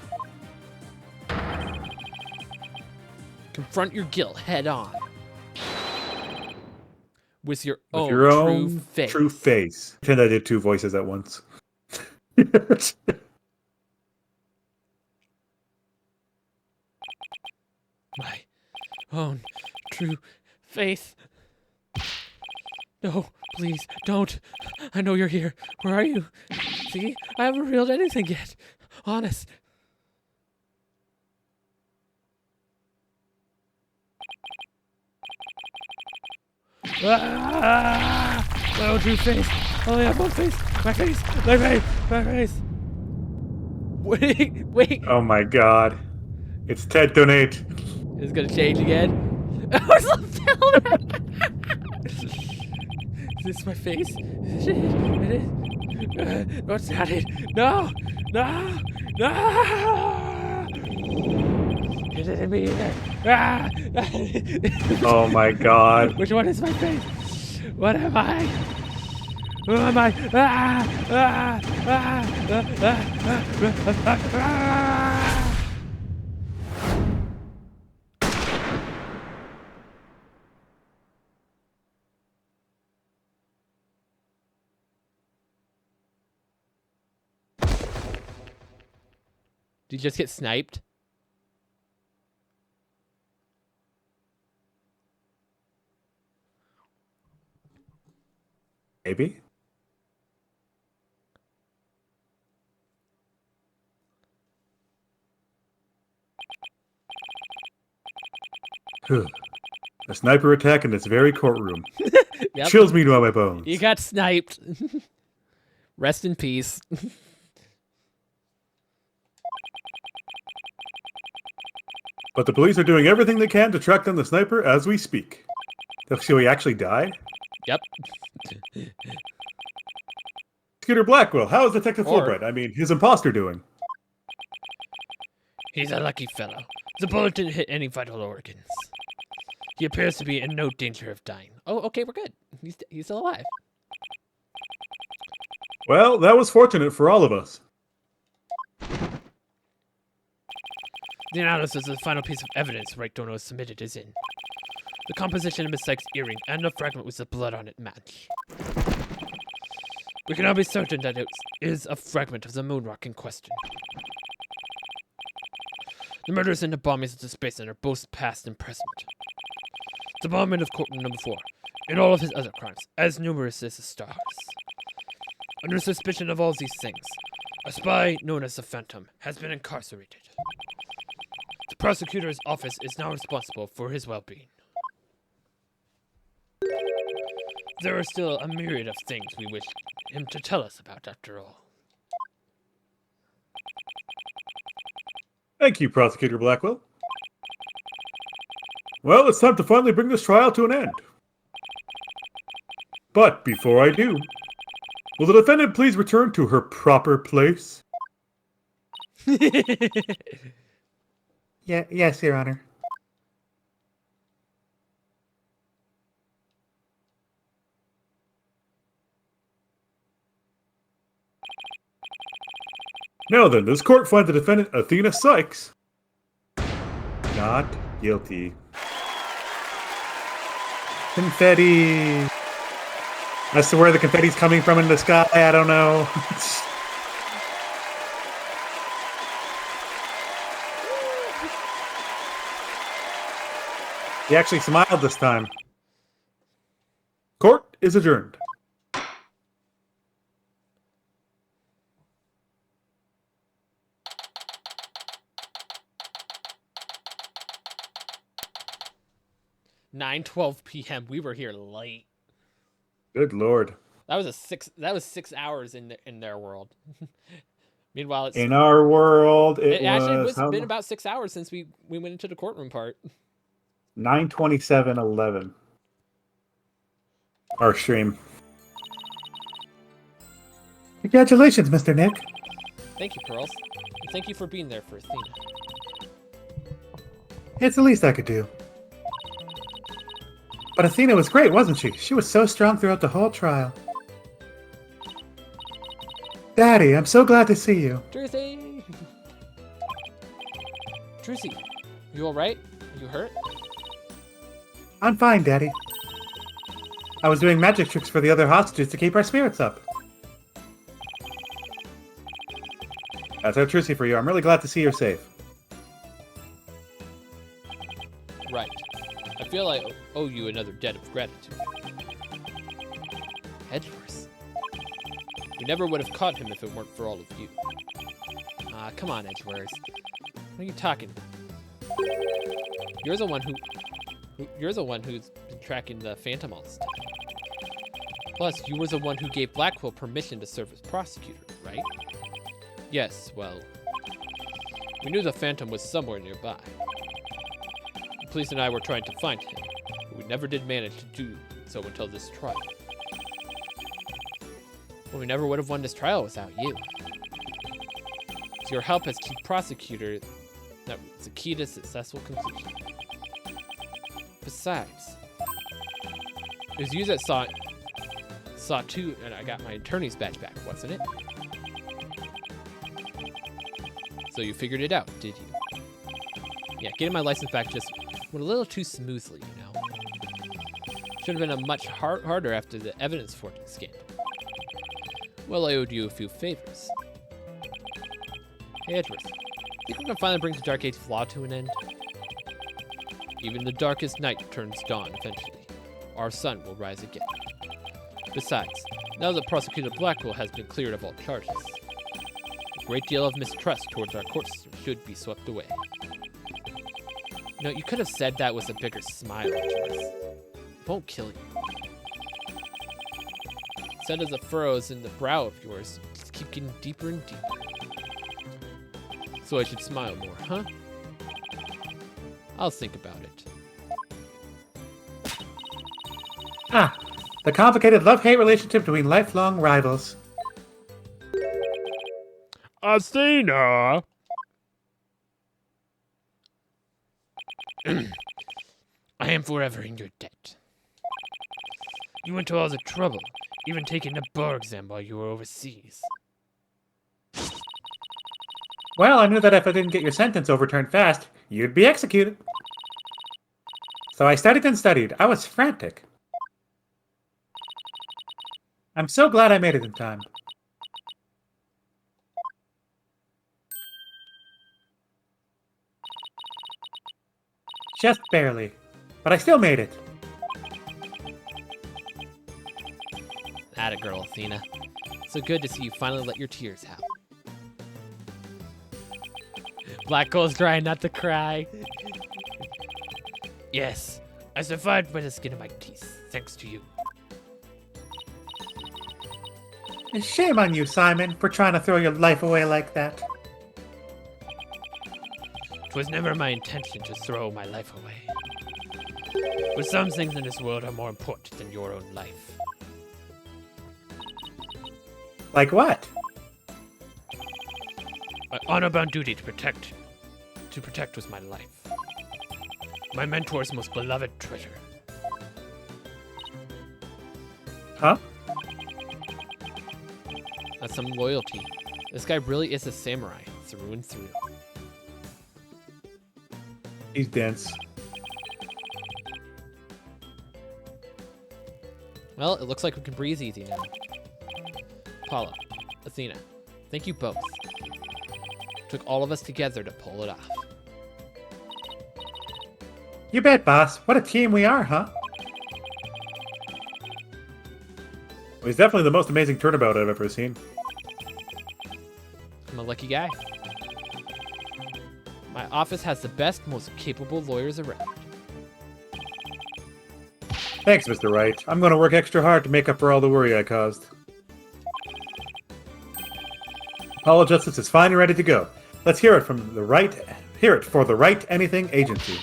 Confront your guilt head on. With your own, true face. Pretend I did two voices at once. My own true faith. No, please, don't. I know you're here. Where are you? See? I haven't revealed anything yet. Honest. Ah! My own true face. Only have one face. My face. My face. My face. Wait. Oh my god. It's Ted Donate. It's gonna change again. Oh, slow down. Is this my face? It is. No, it's not it. No. It didn't be either. Ah! Oh my god. Which one is my face? What am I? Who am I? Did you just get sniped? Maybe? A sniper attack in this very courtroom. Yep. Chills me to my bones. You got sniped. Rest in peace. But the police are doing everything they can to track down the sniper as we speak. So he actually died? Yep. Scooter Blackwell, how is Detective Or- Fulbright? I mean, his imposter doing? He's a lucky fellow. The bullet didn't hit any vital organs. He appears to be in no danger of dying. Oh, okay, we're good. He's still alive. Well, that was fortunate for all of us. The analysis of the final piece of evidence Right Dono has submitted is in. The composition of Miss Sykes' earring and the fragment with the blood on it match. We can now be certain that it is a fragment of the moon rock in question. The murders and the bombings at the Space Center are both past and present. The bombing of courtroom number 4, and all of his other crimes, as numerous as the stars. Under suspicion of all these things, a spy known as the Phantom has been incarcerated. The prosecutor's office is now responsible for his well-being. There are still a myriad of things we wish him to tell us about after all. Thank you, Prosecutor Blackwell. Well, it's time to finally bring this trial to an end. But before I do, will the defendant please return to her proper place? Yes, Your Honor. Now then, this court finds the defendant, Athena Sykes, not guilty. Confetti. As to where the confetti's coming from in the sky, I don't know. He actually smiled this time. Court is adjourned. Nine 12 p.m. We were here late. Good lord. That was 6 hours in their world. Meanwhile, In our world, it actually was been about 6 hours since we went into the courtroom part. 9:27:11. Our stream. Congratulations, Mr. Nick. Thank you, Pearls. And thank you for being there for Athena. It's the least I could do. But Athena was great, wasn't she? She was so strong throughout the whole trial. Daddy, I'm so glad to see you. Trucy! Trucy, you alright? Are you hurt? I'm fine, Daddy. I was doing magic tricks for the other hostages to keep our spirits up. That's our Trucy for you. I'm really glad to see you're safe. Right. I feel I owe you another debt of gratitude. Edgeworth. We never would have caught him if it weren't for all of you. Come on, Edgeworth. What are you talking about? You're the one who's been tracking the Phantom all this time. Plus, you was the one who gave Blackwell permission to serve as prosecutor, right? Yes, well, we knew the Phantom was somewhere nearby. The police and I were trying to find him, but we never did manage to do so until this trial. Well, we never would have won this trial without you. So your help as chief prosecutor, that was the key to successful conclusion. Besides, it was you that saw too, and I got my attorney's badge back, wasn't it? So you figured it out, did you? Yeah, getting my license back just went a little too smoothly, you know. Should have been a much harder after the evidence forging scandal. Well, I owed you a few favors. Hey, Edward, think we can finally bring the Dark Age of Law to an end? Even the darkest night turns dawn eventually. Our sun will rise again. Besides, now that Prosecutor Blackwell has been cleared of all charges, a great deal of mistrust towards our court system should be swept away. You know, you could have said that with a bigger smile, Edward. It won't kill you. Instead of the furrows in the brow of yours, just keep getting deeper and deeper. So I should smile more, huh? I'll think about it. Ah, the complicated love-hate relationship between lifelong rivals. Athena! I am forever in your debt. You went to all the trouble, even taking a bar exam while you were overseas. Well, I knew that if I didn't get your sentence overturned fast, you'd be executed. So I studied and studied. I was frantic. I'm so glad I made it in time. Just barely. But I still made it. Atta girl, Athena. So good to see you finally let your tears out. Black Gold's trying not to cry. Yes, I survived by the skin of my teeth, thanks to you. Shame on you, Simon, for trying to throw your life away like that. It was never my intention to throw my life away. But some things in this world are more important than your own life. Like what? My honor-bound duty to protect was my life. My mentor's most beloved treasure. Huh? That's some loyalty. This guy really is a samurai, through and through. He's dense. Well, it looks like we can breathe easy now. Apollo, Athena, thank you both. Took all of us together to pull it off. You bet, boss. What a team we are, huh? He's definitely the most amazing turnabout I've ever seen. I'm a lucky guy. My office has the best, most capable lawyers around. Thanks, Mr. Wright. I'm going to work extra hard to make up for all the worry I caused. Apollo Justice is fine and ready to go. Let's hear it from the right. Hear it for the Right Anything Agency.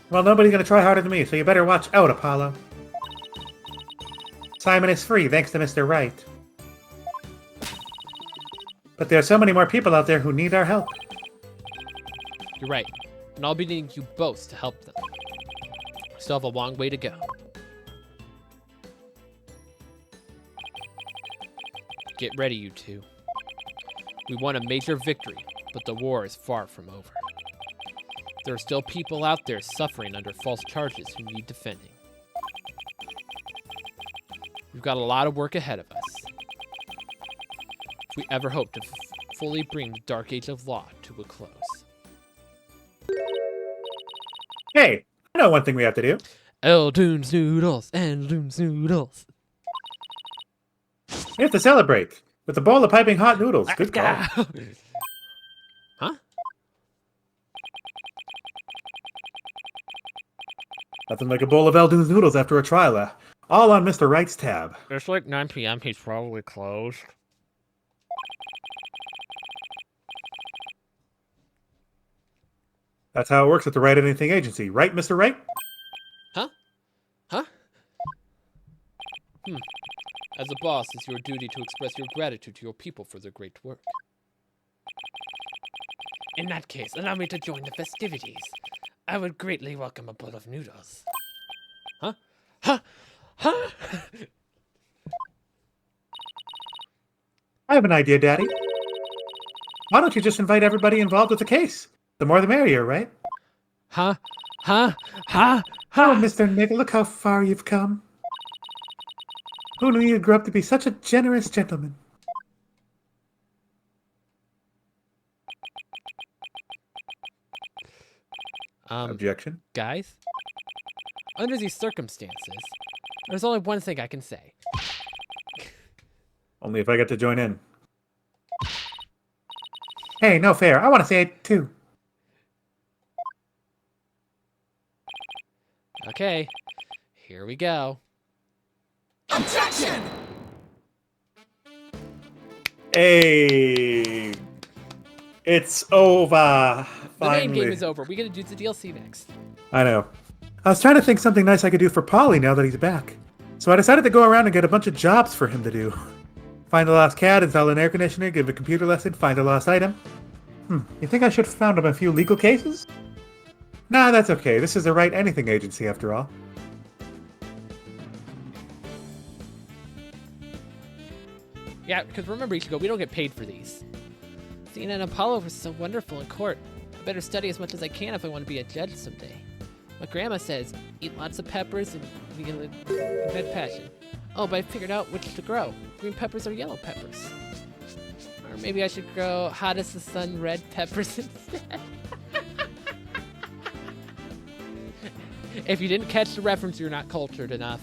Well, nobody's gonna try harder than me, so you better watch out, Apollo. Simon is free, thanks to Mr. Wright. But there are so many more people out there who need our help. You're right, and I'll be needing you both to help them. We still have a long way to go. Get ready, you two. We won a major victory, but the war is far from over. There are still people out there suffering under false charges who need defending. We've got a lot of work ahead of us. If we ever hope to fully bring the Dark Age of Law to a close. Hey, I know one thing we have to do. Eldoon's noodles and Loon's noodles. We have to celebrate with a bowl of piping hot noodles. Good call. Huh? Nothing like a bowl of Eldon's noodles after a trial. All on Mr. Wright's tab. It's like 9 p.m. He's probably closed. That's how it works at the Write Anything agency, right, Mr. Wright? Huh? As a boss, it's your duty to express your gratitude to your people for their great work. In that case, allow me to join the festivities. I would greatly welcome a bowl of noodles. Huh? Huh? I have an idea, Daddy. Why don't you just invite everybody involved with the case? The more the merrier, right? Huh? Oh, Mr. Niggle, look how far you've come. Who knew you'd grow up to be such a generous gentleman? Objection? Guys, under these circumstances, there's only one thing I can say. Only if I get to join in. Hey, no fair. I want to say it too. Okay, here we go. Objection! Hey, it's over. The main Finally. game is over. We gotta do the DLC next. I know. I was trying to think something nice I could do for Polly now that he's back. So I decided to go around and get a bunch of jobs for him to do. Find a lost cat, install an air conditioner, give a computer lesson, find a lost item. You think I should have found him a few legal cases? Nah, that's okay. This is the Write Anything agency after all. Yeah, because remember, Ichigo, we don't get paid for these. Athena and Apollo were so wonderful in court. I better study as much as I can if I want to be a judge someday. My grandma says, eat lots of peppers and you can live in red passion. Oh, but I figured out which to grow. Green peppers or yellow peppers. Or maybe I should grow hot as the sun red peppers instead. If you didn't catch the reference, you're not cultured enough.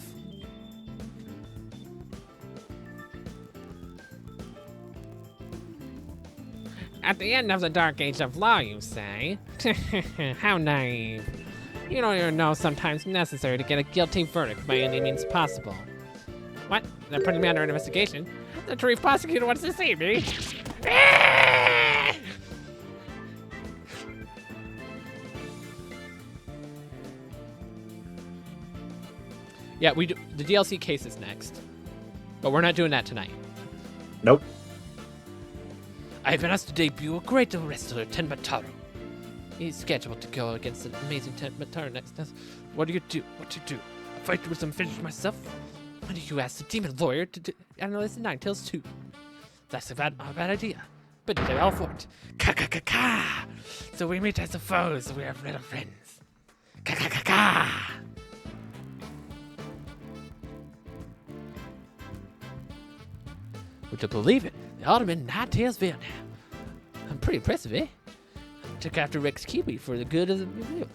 At the end of the Dark Age of Law, you say? How naive. You don't even know sometimes necessary to get a guilty verdict by any means possible. What? They're putting me under investigation? The chief prosecutor wants to see me. Yeah, we do. The DLC case is next. But we're not doing that tonight. Nope. I have been asked to debut a great wrestler, Tenmataro. He's scheduled to go against an amazing Tenmataro next. What do you do? What do you do? I fight with some finish myself? Why do you ask the demon lawyer to analyze the Ninetales 2? That's a bad idea. But they're all for it. Ka-ka-ka-ka! So we meet as the foes, we are little friends. Ka-ka-ka-ka! Would you believe it? The Alderman Ninetales Ville now. I'm pretty impressive, eh? I took after Rex Kiwi for the good of the video.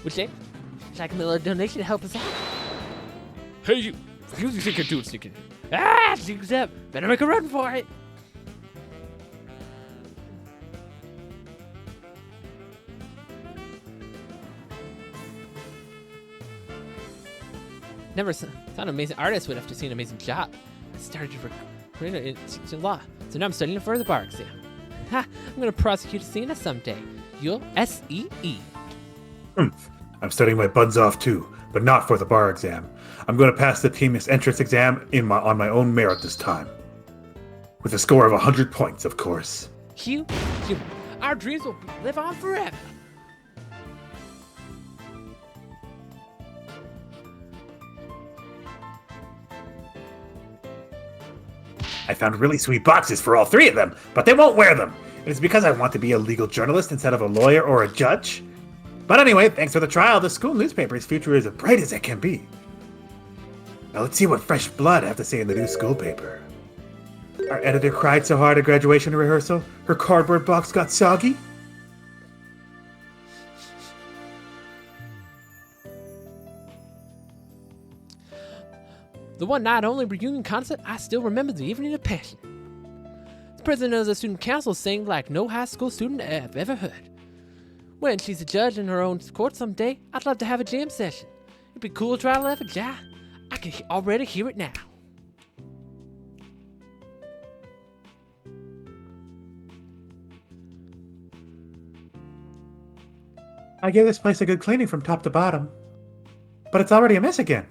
Would you like a little donation to help us out? Hey, you think you're doing something? Ah, things up. Better make a run for it. Never saw an amazing artist would have to see an amazing job. I started to in law, so now I'm studying for the bar exam. Ha! I'm gonna prosecute Athena someday. You'll S-E-E. I'm studying my buns off too, but not for the bar exam. I'm going to pass the team's entrance exam on my own merit this time. With a score of 100 points, of course. Hugh, our dreams will live on forever. I found really sweet boxes for all three of them, but they won't wear them. It's because I want to be a legal journalist instead of a lawyer or a judge. But anyway, thanks for the trial. The school newspaper's future is as bright as it can be. Now let's see what fresh blood I have to say in the new school paper. Our editor cried so hard at graduation rehearsal, her cardboard box got soggy. The one night only reunion concert, I still remember the evening of passion. The president of the student council sang like no high school student I've ever heard. When she's a judge in her own court someday, I'd love to have a jam session. It'd be cool to try leverage, yeah. I can already hear it now. I gave this place a good cleaning from top to bottom, but it's already a mess again.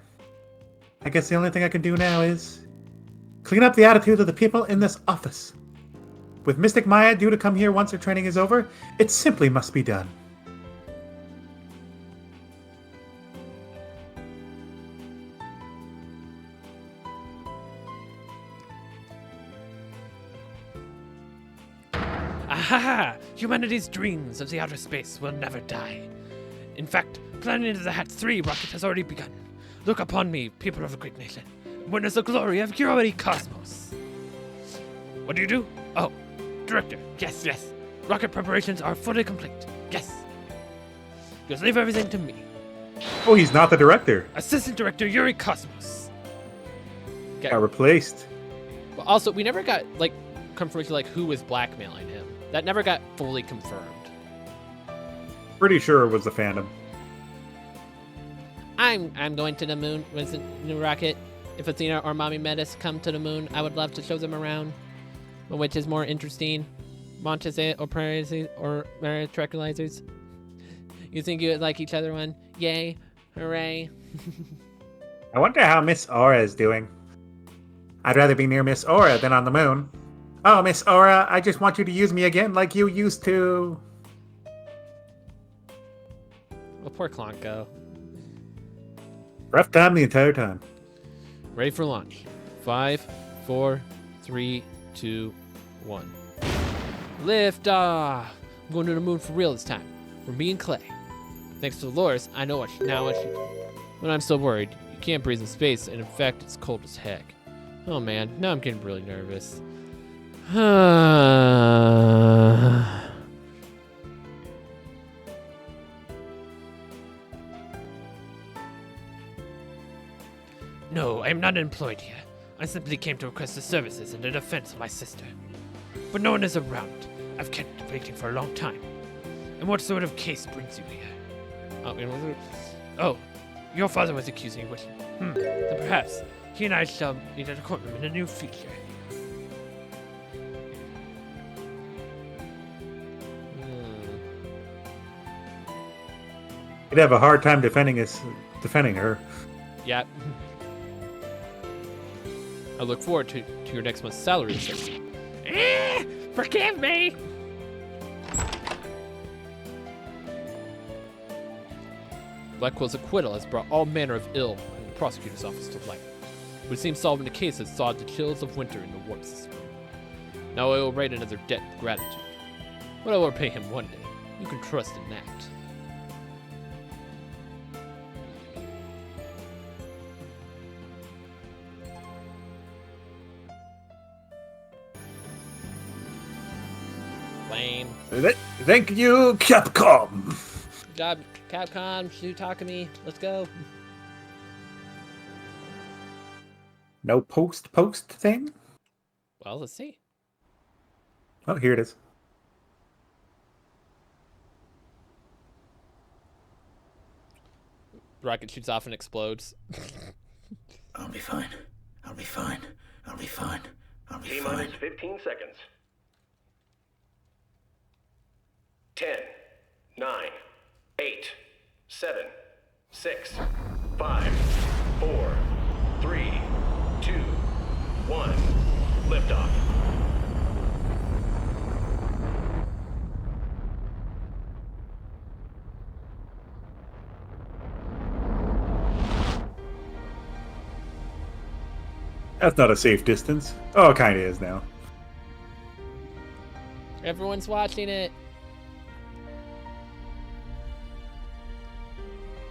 I guess the only thing I can do now is clean up the attitude of the people in this office. With Mystic Maya due to come here once her training is over, it simply must be done. Aha! Humanity's dreams of the outer space will never die. In fact, Planet of the Hat 3 rocket has already begun. Look upon me, people of a great nation. Witness the glory of your already cosmos. What do you do? Oh, director. Yes, yes. Rocket preparations are fully complete. Yes. Just leave everything to me. Oh, he's not the director. Assistant Director Yuri Cosmos. Got replaced. But also, we never got, confirmation, who was blackmailing him. That never got fully confirmed. Pretty sure it was the Phantom. I'm going to the moon with the new rocket. If Athena or Mommy Metis come to the moon, I would love to show them around. Which is more interesting? Montese or Paradise or tranquilizers? You think you would like each other one? Yay. Hooray. I wonder how Miss Aura is doing. I'd rather be near Miss Aura than on the moon. Oh, Miss Aura, I just want you to use me again like you used to. Well, poor Klonko. Rough time the entire time. Ready for launch. 5, 4, 3, 2, 1. Lift off! I'm going to the moon for real this time. For me and Clay. Thanks to Dolores, I know what but I'm still worried. You can't breathe in space, and in fact, it's cold as heck. Oh man, now I'm getting really nervous. No, I am not employed here. I simply came to request the services in the defense of my sister. But no one is around. I've kept waiting for a long time. And what sort of case brings you here? Oh, your father was accusing you with then perhaps he and I shall meet at a courtroom in the near future. He'd have a hard time defending her. Yeah. I look forward to your next month's salary assessment. Forgive me! Blackwell's acquittal has brought all manner of ill in the prosecutor's office to light. It would seem solving the case has thawed the chills of winter in the warp system. Now I will write another debt of gratitude. But I will repay him one day. You can trust in that. Lame. Thank you, Capcom. Good job, Capcom. Shutakami. Let's go. No post thing? Well, let's see. Oh, here it is. Rocket shoots off and explodes. I'll be fine. I'll be fine. I'll be fine. I'll be T-minus fine. 15 seconds. 10, 9, 8, 7, 6, 5, 4, 3, 2, 1. Liftoff. That's not a safe distance. Oh, it kind of is now. Everyone's watching it.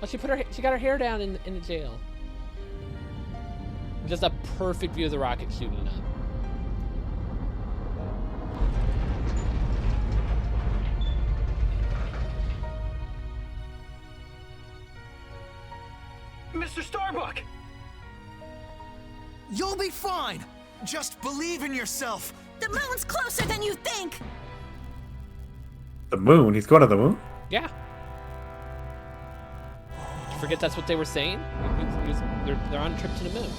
Well, she got her hair down in the jail. Just a perfect view of the rocket shooting up. Mr. Starbuck! You'll be fine! Just believe in yourself! The moon's closer than you think! The moon? He's going to the moon? Yeah. forget that's what they were saying? They're on a trip to the moon.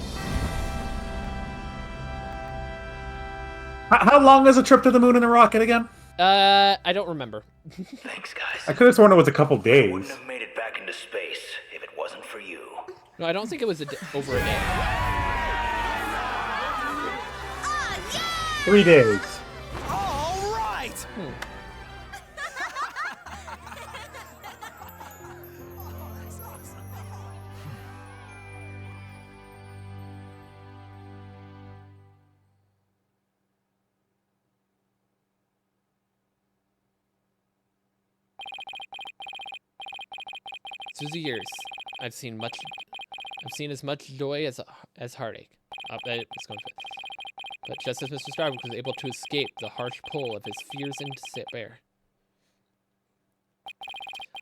How long is a trip to the moon in a rocket again? I don't remember. Thanks, guys. I could have sworn it was a couple I days. wouldn't have made it back into space if it wasn't for you. No, I don't think it was over a day. 3 days. All right. Through the years, I've seen as much joy as heartache. But just as Mr. Starbuck was able to escape the harsh pull of his fears and despair,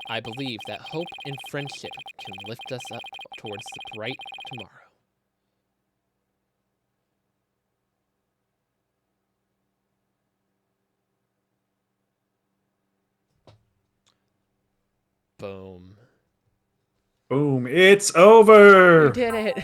I believe that hope and friendship can lift us up towards the bright tomorrow. Boom. Boom. It's over. We did it.